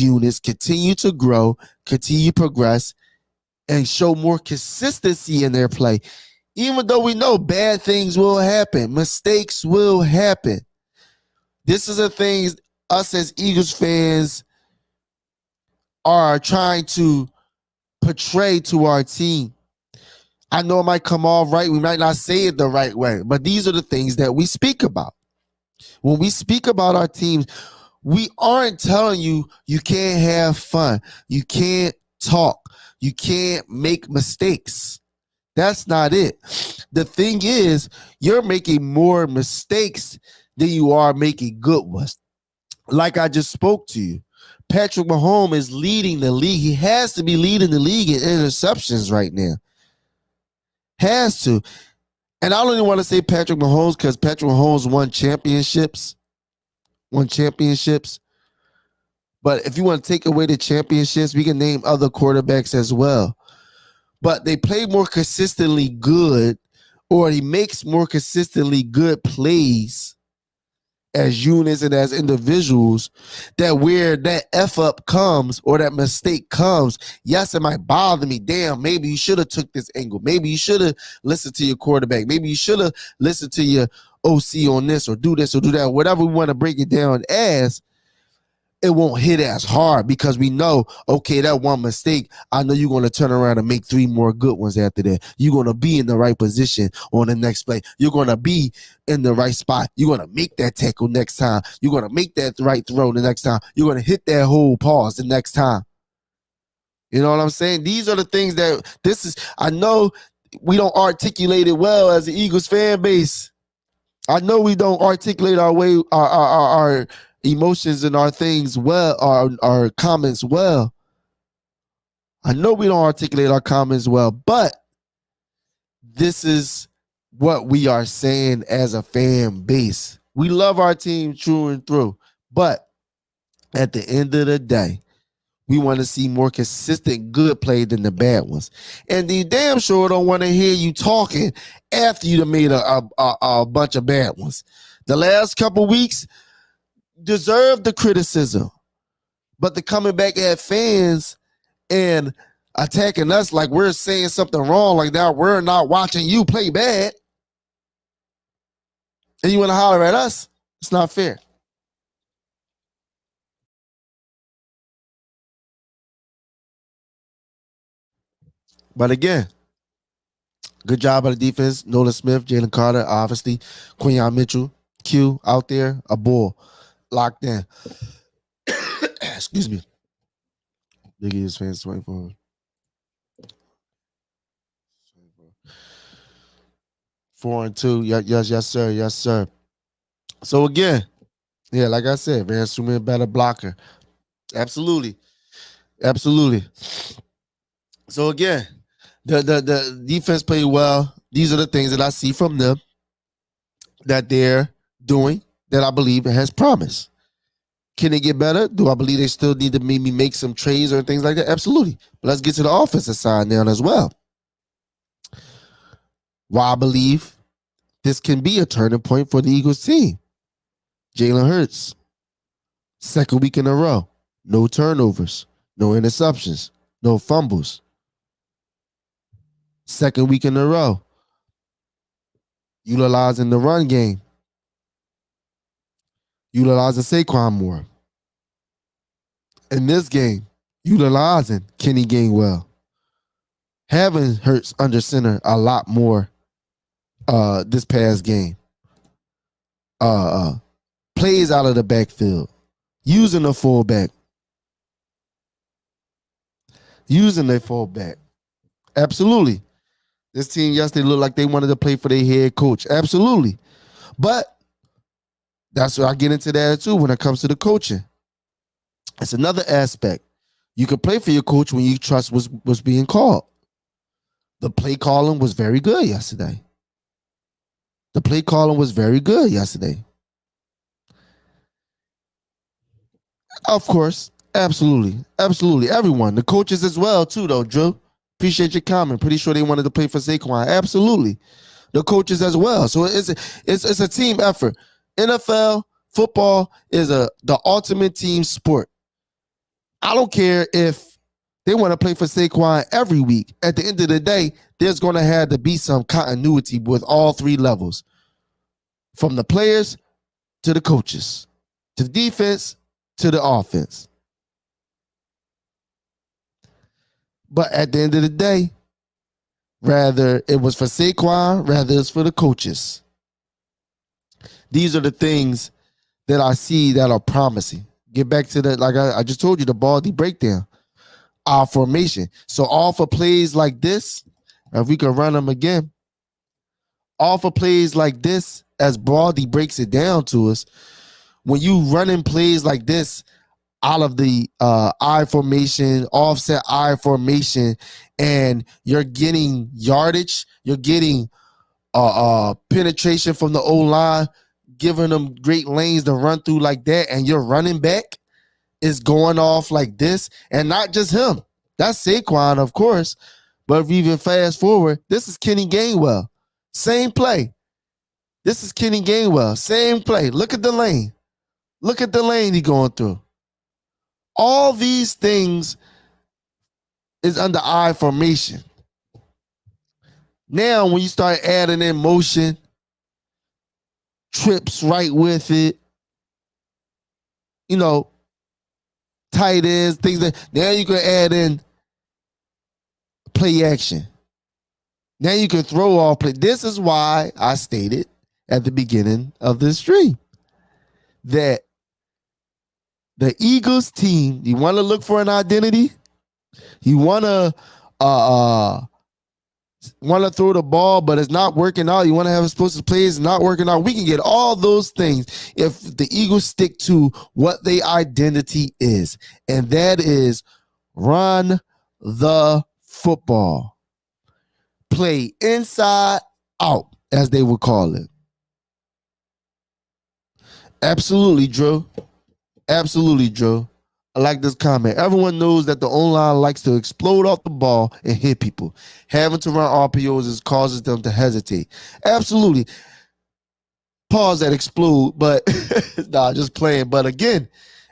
units continue to grow, continue to progress, and show more consistency in their play? Even though we know bad things will happen, mistakes will happen. This is the things us as Eagles fans are trying to portray to our team. I know it might come off right. We might not say it the right way, but these are the things that we speak about. When we speak about our teams, we aren't telling you you can't have fun. You can't talk. You can't make mistakes. That's not it. The thing is, you're making more mistakes than you are making good ones. Like I just spoke to you, Patrick Mahomes is leading the league. He has to be leading the league in interceptions right now. Has to. And I don't even want to say Patrick Mahomes because Patrick Mahomes won championships. But if you want to take away the championships, we can name other quarterbacks as well. But they play more consistently good, or he makes more consistently good plays as units and as individuals, that where that F up comes or that mistake comes, yes, it might bother me. Damn, maybe you should have took this angle. Maybe you should have listened to your quarterback. Maybe you should have listened to your OC on this or do this or do that. Whatever we want to break it down as, it won't hit as hard because we know, okay, that one mistake, I know you're going to turn around and make 3 more good ones after that. You're going to be in the right position on the next play. You're going to be in the right spot. You're going to make that tackle next time. You're going to make that right throw the next time. You're going to hit that whole pause the next time. You know what I'm saying? These are the things that I know we don't articulate it well as an Eagles fan base. I know we don't articulate our emotions and our things well, our comments well. I know we don't articulate our comments well, but this is what we are saying as a fan base. We love our team through and through, but at the end of the day, we want to see more consistent good play than the bad ones. And the damn sure don't want to hear you talking after you done made a bunch of bad ones. The last couple weeks deserve the criticism, but the coming back at fans and attacking us like we're saying something wrong, like that we're not watching you play bad, and you want to holler at us, it's not fair. But again, good job by the defense. Nolan Smith, Jalen Carter, obviously, Quinyon Mitchell, Q out there, a bull, locked in. Excuse me. Big Eagles fans 24. 4-2. Yes, sir. So again, Yeah, like I said, Van Suman a better blocker. Absolutely. Absolutely. So again, the defense played well. These are the things that I see from them that they're doing that I believe has promise. Can they get better? Do I believe they still need to maybe make some trades or things like that? Absolutely. But let's get to the offensive side now as well. Why I believe this can be a turning point for the Eagles team. Jalen Hurts, second week in a row, no turnovers, no interceptions, no fumbles. Second week in a row, utilizing the run game, utilizing Saquon more. In this game, utilizing Kenny Gainwell, having Hurts under center a lot more this past game. Plays out of the backfield, using the fullback, using their fullback. Absolutely. This team yesterday looked like they wanted to play for their head coach. Absolutely. But that's where I get into that too when it comes to the coaching. It's another aspect. You can play for your coach when you trust what's being called. The play calling was very good yesterday. The play calling was very good yesterday. Of course. Absolutely. Absolutely. Everyone. The coaches as well, too, though, Drew. Appreciate your comment. Pretty sure they wanted to play for Saquon. Absolutely. The coaches as well. So it's a team effort. NFL football is the ultimate team sport. I don't care if they want to play for Saquon every week. At the end of the day, there's going to have to be some continuity with all three levels. From the players to the coaches, to the defense, to the offense. But at the end of the day, rather it was for Saquon, rather it's for the coaches. These are the things that I see that are promising. Get back to that, like I just told you, the Baldy breakdown. Our formation. So all for plays like this, if we can run them again, all for plays like this, as Baldy breaks it down to us, when you running plays like this, out of the I formation, offset I formation, and you're getting yardage, you're getting penetration from the O-line, giving them great lanes to run through like that, and your running back is going off like this, and not just him. That's Saquon, of course, but if we even fast forward, this is Kenny Gainwell. Same play. This is Kenny Gainwell. Same play. Look at the lane. Look at the lane he's going through. All these things is under I formation. Now, when you start adding in motion, trips right with it, tight ends, things that now you can add in play action. Now you can throw off play. This is why I stated at the beginning of this stream that the Eagles team, you want to look for an identity? You want to throw the ball, but it's not working out. You want to have explosive plays, not working out. We can get all those things if the Eagles stick to what their identity is, and that is run the football. Play inside out, as they would call it. Absolutely, Drew. Absolutely, Drew. I like this comment. Everyone knows that the O-line likes to explode off the ball and hit people. Having to run RPOs causes them to hesitate. Absolutely. Pause that explode, but nah, just playing. But again,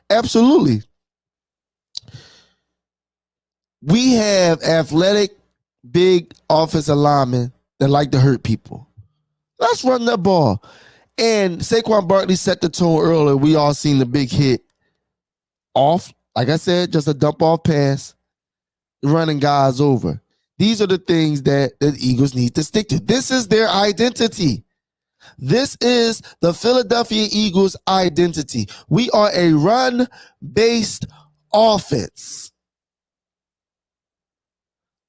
absolutely. We have athletic, big offensive linemen that like to hurt people. Let's run that ball. And Saquon Barkley set the tone earlier. We all seen the big hit off. Like I said, just a dump off pass, running guys over. These are the things that the Eagles need to stick to. This is their identity. This is the Philadelphia Eagles' identity. We are a run-based offense.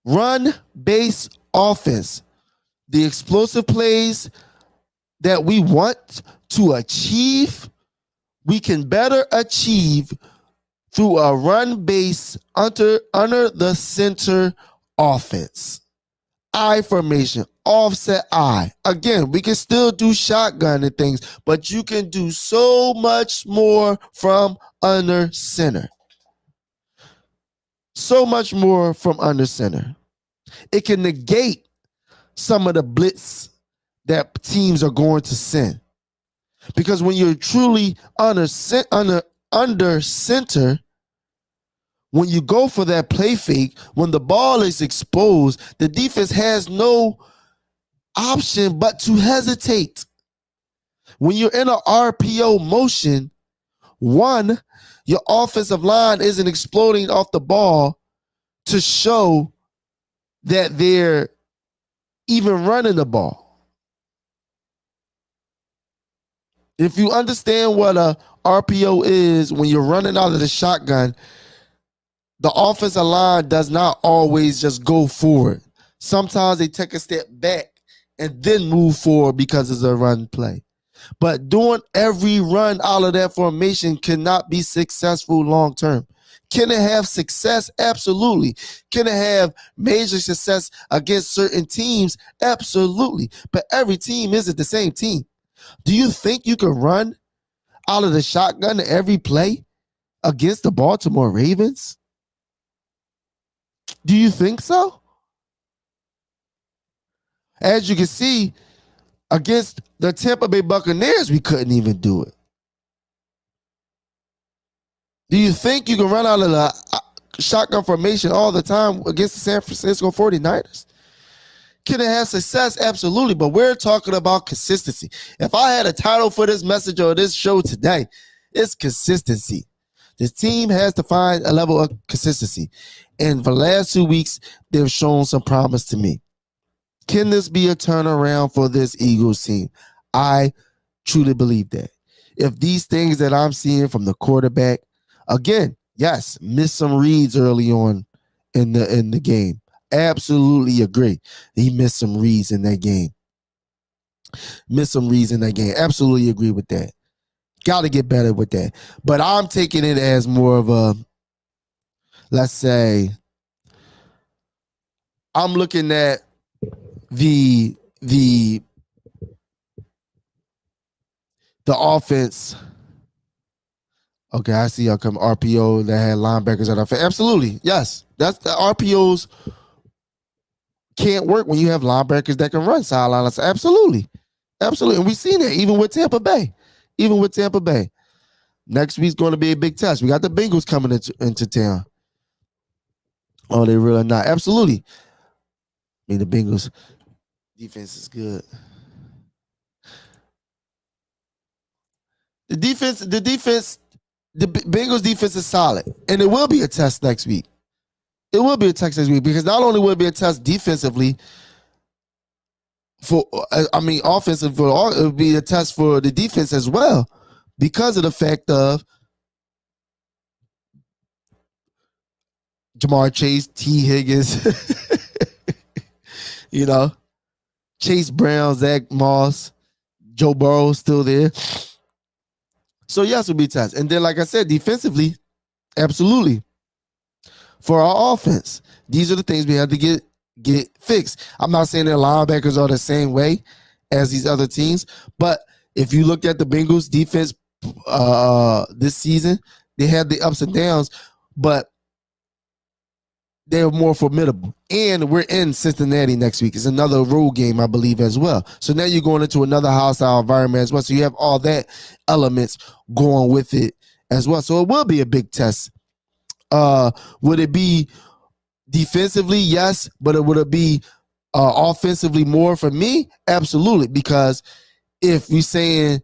Run-based offense. The explosive plays that we want to achieve we can better achieve through a run base under the center offense. I formation, offset I. Again, we can still do shotgun and things, but you can do so much more from under center. So much more from under center. It can negate some of the blitz that teams are going to send. Because when you're truly under center, when you go for that play fake, when the ball is exposed, the defense has no option but to hesitate. When you're in an RPO motion, one, your offensive line isn't exploding off the ball to show that they're even running the ball. If you understand what a RPO is, when you're running out of the shotgun, the offensive line does not always just go forward. Sometimes they take a step back and then move forward because it's a run play. But doing every run out of that formation cannot be successful long term. Can it have success? Absolutely. Can it have major success against certain teams? Absolutely. But every team isn't the same team. Do you think you can run out of the shotgun every play against the Baltimore Ravens? Do you think so? As you can see, against the Tampa Bay Buccaneers, we couldn't even do it. Do you think you can run out of the shotgun formation all the time against the San Francisco 49ers? Can it have success? Absolutely, but we're talking about consistency. If I had a title for this message or this show today, it's consistency. This team has to find a level of consistency. And for the last 2 weeks, they've shown some promise to me. Can this be a turnaround for this Eagles team? I truly believe that. If these things that I'm seeing from the quarterback, again, yes, missed some reads early on in the game. Absolutely agree. He missed some reads in that game. Absolutely agree with that. Got to get better with that. But I'm taking it as more of a, let's say, I'm looking at the offense. Okay, I see y'all come RPO that had linebackers on offense. Absolutely. Yes. That's the RPOs can't work when you have linebackers that can run sidelines. Absolutely. Absolutely. And we've seen that even with Tampa Bay. Next week's going to be a big test. We got the Bengals coming into town. Oh, they really not. Absolutely. I mean, the Bengals defense is good. The Bengals defense is solid. And it will be a test next week. Because not only will it be a test defensively, offensively, it will be a test for the defense as well, because of the fact of Jamar Chase, T. Higgins, Chase Brown, Zach Moss, Joe Burrow still there. So yes, it'll be a test. And then, like I said, defensively, absolutely. For our offense, these are the things we have to get fixed. I'm not saying their linebackers are the same way as these other teams, but if you look at the Bengals defense this season, they had the ups and downs, but they're more formidable. And we're in Cincinnati next week. It's another road game, I believe, as well. So now you're going into another hostile environment as well. So you have all that elements going with it as well. So it will be a big test. Would it be defensively? Yes. But would it be offensively more for me? Absolutely. Because if we're saying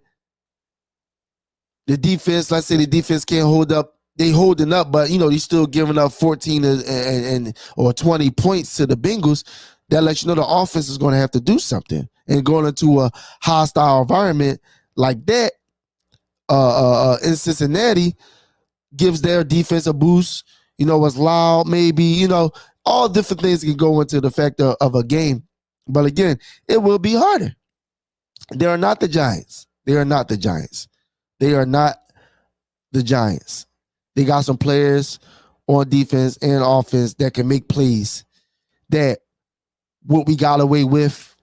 the defense, let's say the defense can't hold up, they holding up, but they're still giving up 14 or 20 points to the Bengals. That lets you know the offense is going to have to do something. And going into a hostile environment like that in Cincinnati gives their defense a boost. It's loud, maybe, all different things can go into the factor of a game. But again, it will be harder. They are not the Giants. They are not the Giants. They got some players on defense and offense that can make plays. That what we got away with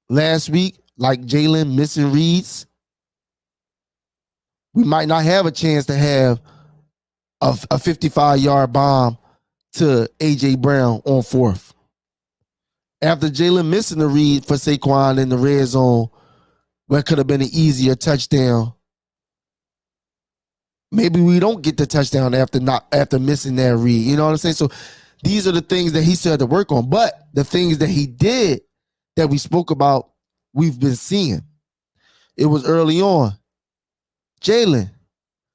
last week, like Jalen missing reads, we might not have a chance to have a 55-yard bomb to A.J. Brown on fourth. After Jalen missing the read for Saquon in the red zone, where it could have been an easier touchdown, maybe we don't get the touchdown after missing that read. You know what I'm saying? So these are the things that he still had to work on. But the things that he did that we spoke about, we've been seeing. It was early on. Jalen,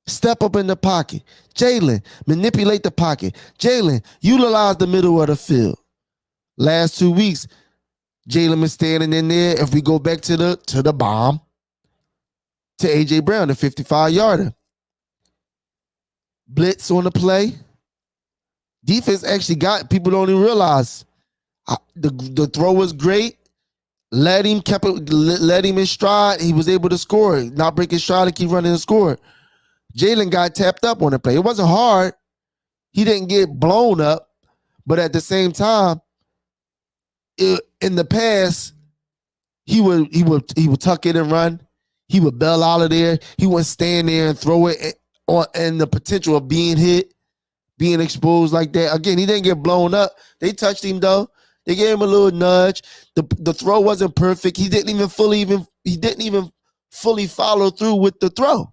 step up in the pocket. Jalen, manipulate the pocket. Jalen, utilize the middle of the field. Last 2 weeks, Jalen been standing in there. If we go back to the bomb, to A.J. Brown, the 55-yarder. Blitz on the play. Defense actually got, people don't even realize, the throw was great. Let him in stride. He was able to score. Not break his stride and keep running and score. Jalen got tapped up on the play. It wasn't hard. He didn't get blown up. But at the same time, in the past, he would tuck it and run. He would bail out of there. He wouldn't stand there and throw it and the potential of being hit, being exposed like that. Again, he didn't get blown up. They touched him though. They gave him a little nudge. The throw wasn't perfect. He didn't even fully follow through with the throw.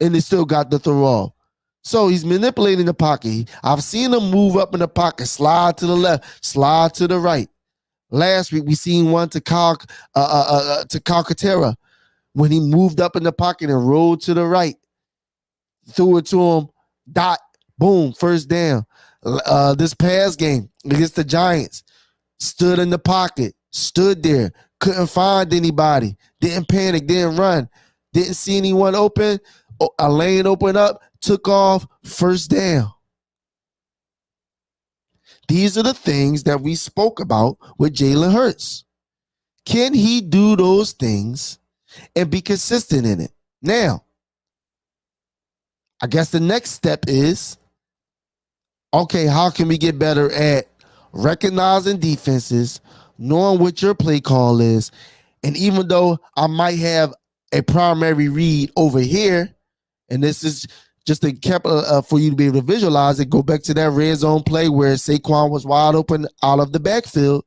And they still got the throw off. So he's manipulating the pocket. I've seen him move up in the pocket, slide to the left, slide to the right. Last week we seen one to Kyle Katera when he moved up in the pocket and rolled to the right. Threw it to him, dot, boom, first down. This past game against the Giants, stood in the pocket, stood there, couldn't find anybody, didn't panic, didn't run, didn't see anyone open, a lane open up, took off, first down. These are the things that we spoke about with Jalen Hurts. Can he do those things and be consistent in it? Now, I guess the next step is, okay, how can we get better at recognizing defenses, knowing what your play call is, and even though I might have a primary read over here, and this is just a capital for you to be able to visualize it, go back to that red zone play where Saquon was wide open out of the backfield.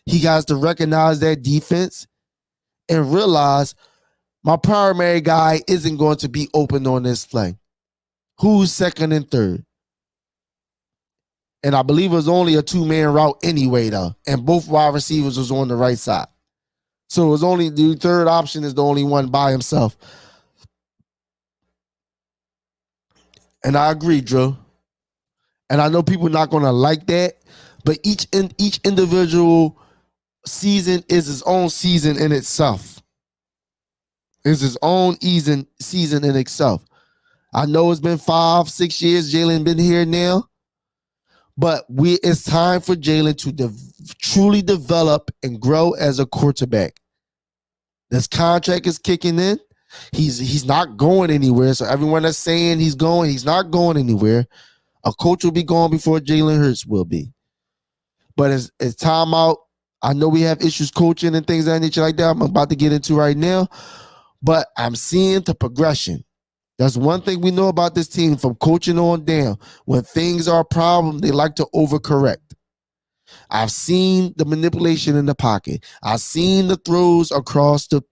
He has to recognize that defense and realize my primary guy isn't going to be open on this play. Who's second and third? And I believe it was only a two-man route anyway, though. And both wide receivers was on the right side. So it was only the third option is the only one by himself. And I agree, Drew. And I know people are not going to like that, but each individual season is its own season in itself. It's its own season in itself. I know it's been 5-6 years Jalen been here now, but it's time for Jalen to truly develop and grow as a quarterback. This contract is kicking in. He's not going anywhere. So everyone that's saying he's not going anywhere. A coach will be gone before Jalen Hurts will be. But it's time out. I know we have issues coaching and things of that nature like that I'm about to get into right now. But I'm seeing the progression. That's one thing we know about this team from coaching on down. When things are a problem, they like to overcorrect. I've seen the manipulation in the pocket. I've seen the throws across the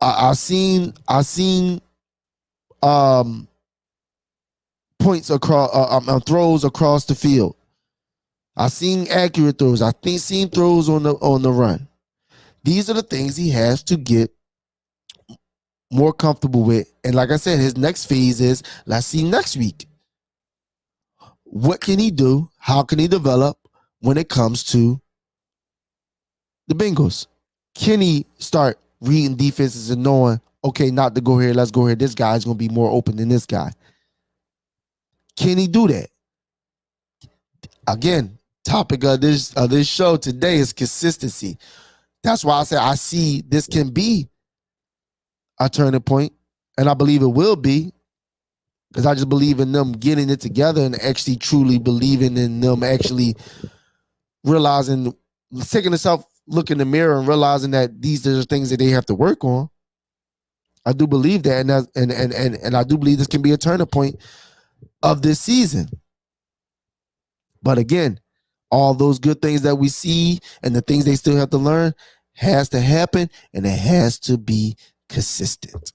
I've seen points across throws across the field. I've seen accurate throws. I've seen throws on the run. These are the things he has to get more comfortable with. And like I said, his next phase is, let's see next week. What can he do? How can he develop when it comes to the Bengals? Can he start reading defenses and knowing, okay, not to go here, let's go here. This guy's going to be more open than this guy. Can he do that? Again, topic of this show today is consistency. That's why I say I see this can be a turning point, and I believe it will be, because I just believe in them getting it together and actually truly believing in them actually realizing, taking a self look in the mirror and realizing that these are the things that they have to work on. I do believe that, and I do believe this can be a turning point of this season. But again, all those good things that we see and the things they still have to learn has to happen, and it has to be consistent.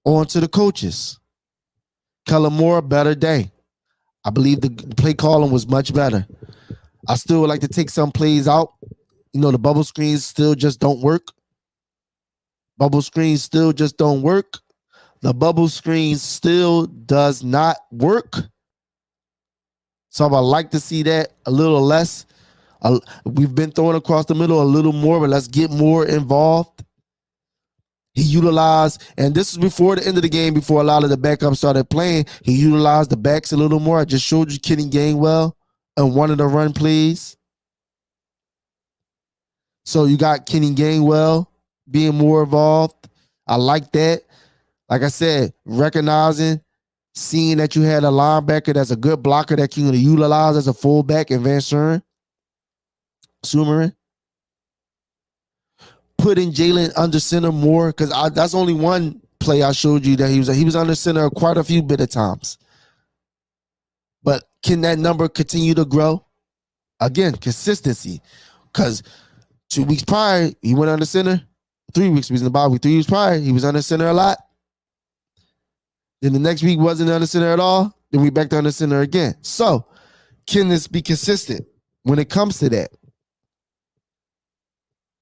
On to the coaches. Kellen Moore, better day. I believe the play calling was much better. I still would like to take some plays out. You know, the bubble screens still just don't work. Bubble screens still just don't work. The bubble screen still does not work. So I would like to see that a little less. We've been throwing across the middle a little more, but let's get more involved. He utilized, and this is before the end of the game, before a lot of the backups started playing, he utilized the backs a little more. I just showed you Kenny Gainwell and one of the run plays. So you got Kenny Gainwell being more involved. I like that. Like I said, recognizing, seeing that you had a linebacker that's a good blocker that you can utilize as a fullback in Van Sumeren. Putting Jalen under center more, because that's only one play I showed you that he was under center quite a few bit of times. But can that number continue to grow? Again, consistency. Because 2 weeks prior, he went under center. 3 weeks, he was in the bye week. 3 weeks prior, he was under center a lot. Then the next week wasn't under center at all. Then we back to under center again. So, can this be consistent when it comes to that?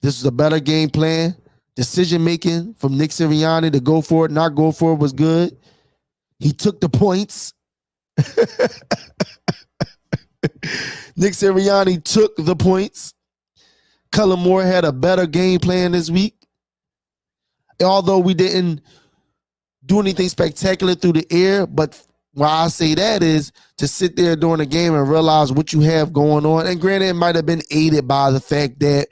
This was a better game plan. Decision-making from Nick Sirianni to go for it, not go for it was good. He took the points. Nick Sirianni took the points. Kellen Moore had a better game plan this week. Although we didn't do anything spectacular through the air, but why I say that is to sit there during the game and realize what you have going on. And granted, it might have been aided by the fact that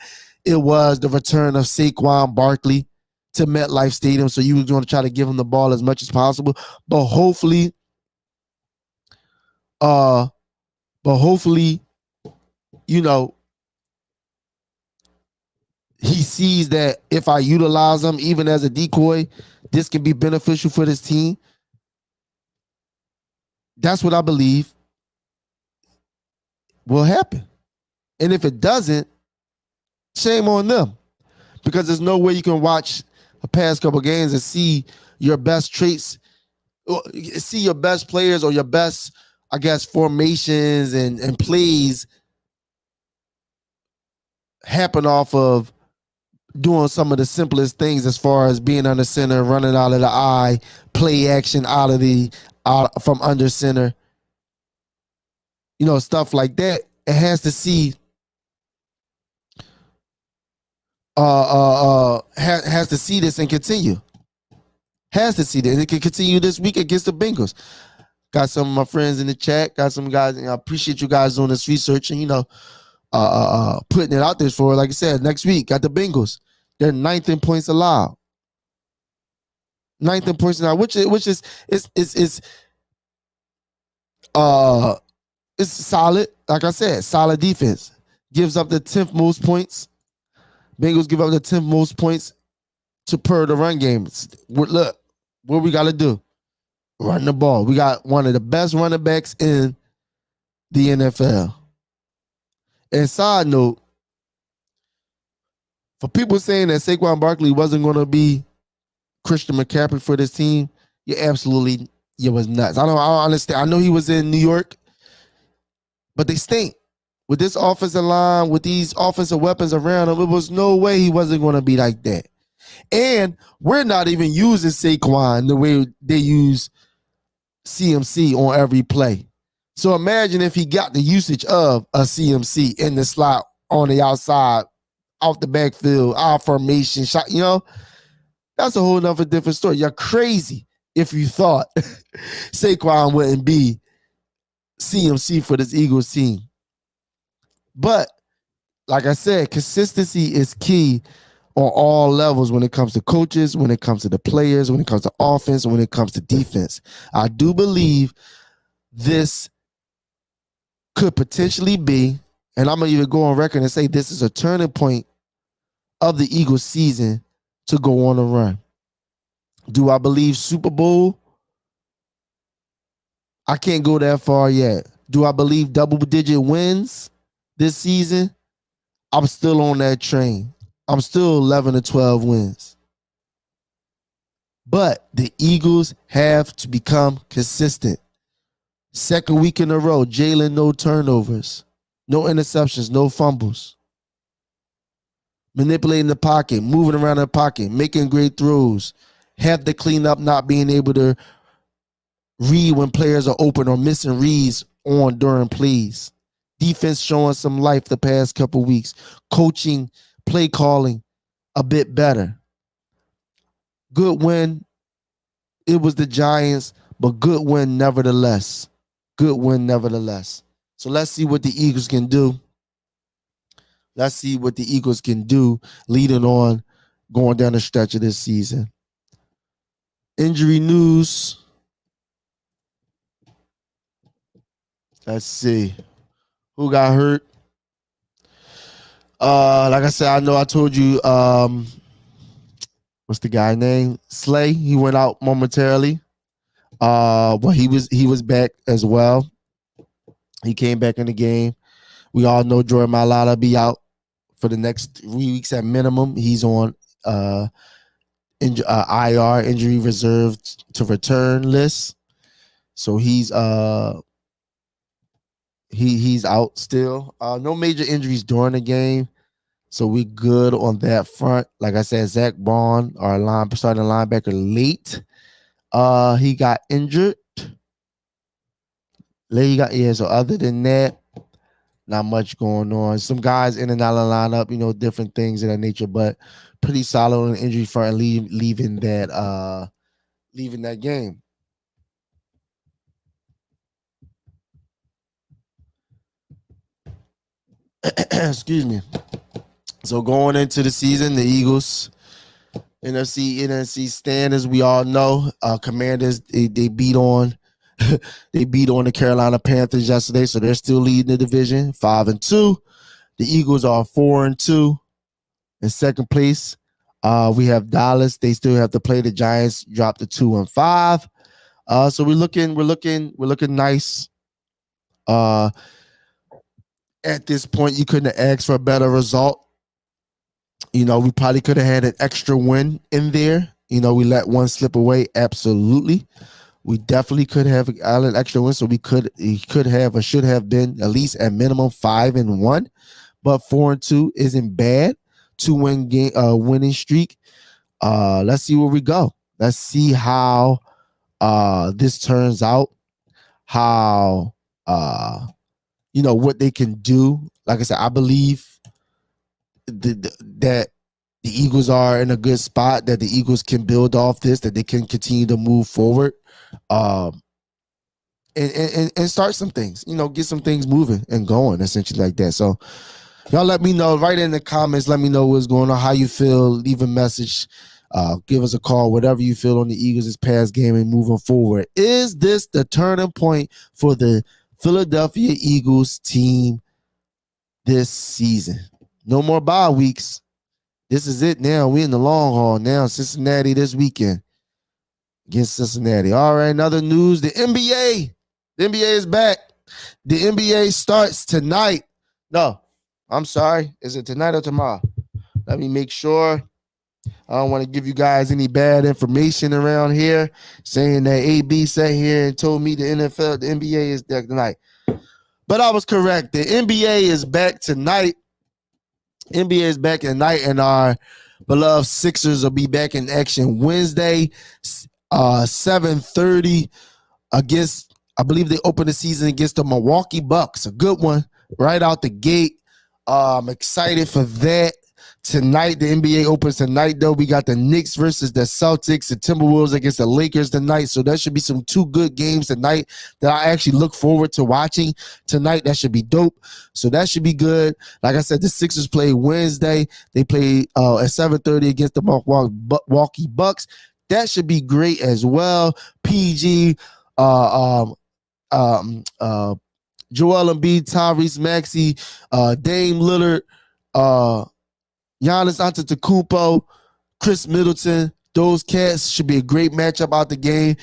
it was the return of Saquon Barkley to MetLife Stadium, so you were going to try to give him the ball as much as possible. But hopefully, you know, he sees that if I utilize him even as a decoy, this can be beneficial for this team. That's what I believe will happen. And if it doesn't, shame on them, because there's no way you can watch the past couple games and see your best traits, see your best players or your best, I guess, formations and plays happen off of doing some of the simplest things as far as being under center, running out of the eye, play action out from under center, you know, stuff like that. It has to see has to see this and continue. Has to see this. And it can continue this week against the Bengals. Got some of my friends in the chat. Got some guys. And I appreciate you guys doing this research and, you know, putting it out there for, like I said, next week. Got the Bengals. They're 9th in points allowed. 9th in points allowed, which is it's solid. Like I said, solid defense. Gives up the 10th most points. Bengals give up the 10th most points to per the run game. Look, what we got to do? Run the ball. We got one of the best running backs in the NFL. And side note, for people saying that Saquon Barkley wasn't going to be Christian McCaffrey for this team, you was nuts. I don't understand. I know he was in New York, but they stink. With this offensive line, with these offensive weapons around him, it was no way he wasn't going to be like that. And we're not even using Saquon the way they use CMC on every play. So imagine if he got the usage of a CMC in the slot on the outside, out the backfield, out formation, shot, you know, that's a whole nother different story. You're crazy if you thought Saquon wouldn't be CMC for this Eagles team. But like I said, consistency is key on all levels when it comes to coaches, when it comes to the players, when it comes to offense, when it comes to defense. I do believe this could potentially be, and I'm going to even go on record and say this is a turning point of the Eagles season to go on a run. Do I believe Super Bowl? I can't go that far yet. Do I believe double-digit wins this season? I'm still on that train. I'm still 11 to 12 wins. But the Eagles have to become consistent. Second week in a row, Jalen, no turnovers, no interceptions, no fumbles. Manipulating the pocket, moving around the pocket, making great throws. Have the cleanup, not being able to read when players are open or missing reads on during plays. Defense showing some life the past couple weeks. Coaching, play calling a bit better. Good win. It was the Giants, but good win nevertheless. Good win nevertheless. So let's see what the Eagles can do. Let's see what the Eagles can do leading on, going down the stretch of this season. Injury news. Let's see. Who got hurt? Like I said, I know I told you, what's the guy name? Slay. He went out momentarily. But he was back as well. He came back in the game. We all know Jordan Mailata be out for the next 3 weeks at minimum. He's on IR, injury reserved to return list. So he's out still. No major injuries during the game. So we good on that front. Like I said, Zach Bond, our starting linebacker, late. He got injured. So other than that, not much going on. Some guys in and out of the lineup, different things of that nature, but pretty solid on the injury front, leaving that game. Excuse me. So going into the season, the Eagles, NFC stand, as we all know, Commanders, they beat on the Carolina Panthers yesterday, so they're still leading the division, 5-2. The Eagles are 4-2 in second place. We have Dallas. They still have to play the Giants, drop to 2-5. So we're looking nice. At this point, you couldn't have asked for a better result. We probably could have had an extra win in there. We let one slip away. Absolutely. We definitely could have an extra win, so he could have or should have been at least at minimum 5-1. But 4-2 isn't bad. 2-win game, winning streak. Let's see where we go. Let's see how this turns out. How what they can do. Like I said, I believe that the Eagles are in a good spot, that the Eagles can build off this, that they can continue to move forward, and start some things, get some things moving and going, essentially like that. So y'all let me know, right in the comments, let me know what's going on, how you feel, leave a message, give us a call, whatever you feel on the Eagles this past game and moving forward. Is this the turning point for the Philadelphia Eagles team this season? No more bye weeks. This is it now. We in the long haul now. Cincinnati this weekend against Cincinnati. All right, another news. The NBA. The NBA is back. The NBA starts tonight. No, I'm sorry. Is it tonight or tomorrow? Let me make sure. I don't want to give you guys any bad information around here saying that AB sat here and told me the NBA is back tonight. But I was correct. The NBA is back tonight. NBA is back tonight, and our beloved Sixers will be back in action Wednesday, 7:30 against, I believe they open the season against the Milwaukee Bucks. A good one right out the gate. I'm excited for that. tonight. The NBA opens tonight, though. We got the Knicks versus the Celtics, the Timberwolves against the Lakers tonight. So that should be some 2 good games tonight that I actually look forward to watching tonight. That should be dope. So that should be good. Like I said, the Sixers play Wednesday. They play at 7:30 against the Milwaukee Bucks. That should be great as well. PG, Joel Embiid, Tyrese Maxey, Dame Lillard, Giannis Antetokounmpo, Chris Middleton. Those cats should be a great matchup out the game.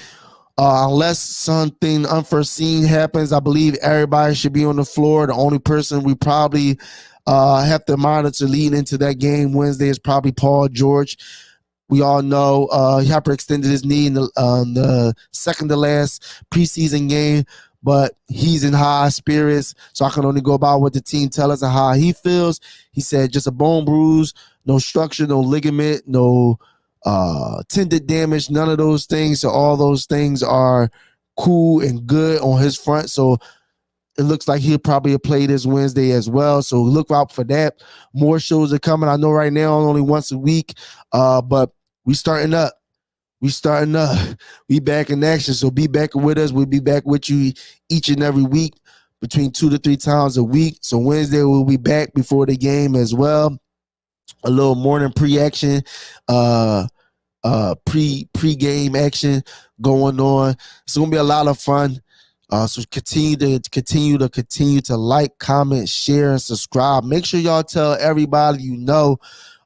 Unless something unforeseen happens, I believe everybody should be on the floor. The only person we probably have to monitor leading into that game Wednesday is probably Paul George. We all know he hyperextended his knee in the second to last preseason game, but he's in high spirits, so I can only go by what the team tells us and how he feels. He said just a bone bruise, no structure, no ligament, no tendon damage, none of those things. So all those things are cool and good on his front. So it looks like he'll probably play this Wednesday as well. So look out for that. More shows are coming. I know right now only once a week, but we starting up. We back in action. So be back with us. We'll be back with you each and every week, between 2 to 3 times a week. So Wednesday we'll be back before the game as well. A little morning pre-action, pre-game action going on. It's gonna be a lot of fun. So continue to like, comment, share, and subscribe. Make sure y'all tell everybody you know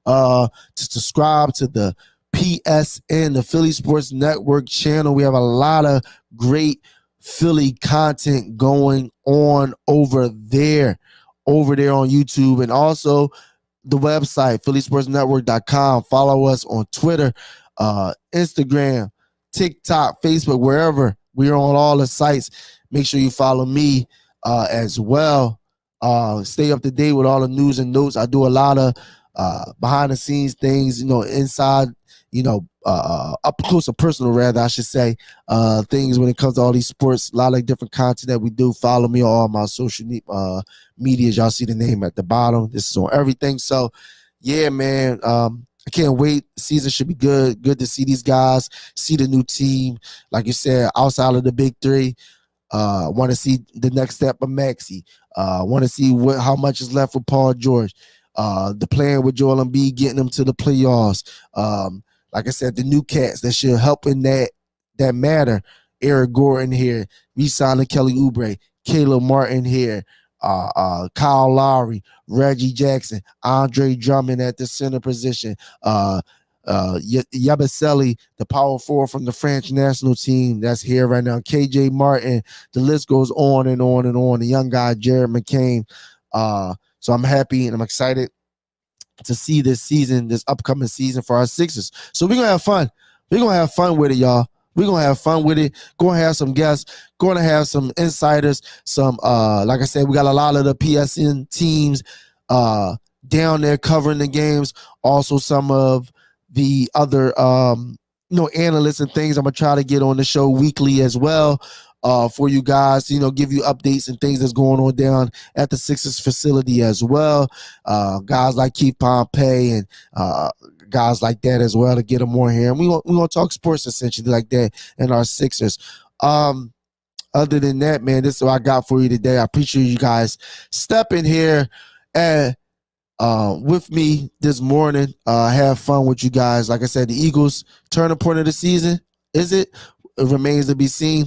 to subscribe to the PSN, the Philly Sports Network channel. We have a lot of great Philly content going on over there on YouTube, and also the website, phillysportsnetwork.com. Follow us on Twitter, Instagram, TikTok, Facebook, wherever. We're on all the sites. Make sure you follow me as well. Stay up to date with all the news and notes. I do a lot of behind the scenes things, inside, up close and personal, rather, I should say, things when it comes to all these sports. A lot of different content that we do. Follow me on all my social medias. Y'all see the name at the bottom. This is on everything. So, yeah, man. I can't wait. The season should be good. Good to see these guys, see the new team. Like you said, outside of the big 3, want to see the next step of Maxey. Want to see how much is left for Paul George. The plan with Joel Embiid, getting them to the playoffs. Like I said, the new cats that should help in that matter. Eric Gordon here. Re-signing Kelly Oubre. Caleb Martin here. Kyle Lowry, Reggie Jackson, Andre Drummond at the center position, Yabusele, the power forward from the French national team that's here right now, KJ Martin. The list goes on and on and on. The young guy, Jared McCain. So I'm happy and I'm excited to see this upcoming season for our Sixers. So we're going to have fun. We're going to have fun with it, y'all. We're going to have fun with it. Going to have some guests. Going to have some insiders. Some, like I said, we got a lot of the PSN teams down there covering the games. Also some of the other, analysts and things I'm going to try to get on the show weekly as well for you guys, give you updates and things that's going on down at the Sixers facility as well. Guys like Keith Pompey and guys like that as well to get them more here. And we gonna talk sports essentially like that and our Sixers. Other than that, man, this is what I got for you today. I appreciate you guys stepping here and with me this morning. Have fun with you guys. Like I said, the Eagles turning point of the season. Is it? It remains to be seen.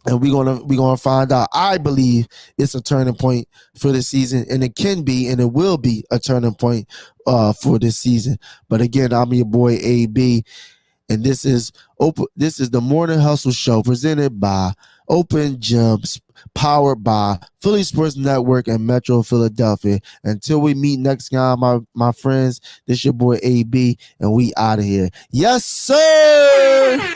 And we're gonna find out. I believe it's a turning point for the season, and it can be, and it will be a turning point for this season. But again, I'm your boy AB, and this is the Morning Hustle Show presented by Open Gyms, powered by Philly Sports Network and Metro Philadelphia. Until we meet next time, my friends, this your boy AB, and we out of here. Yes, sir.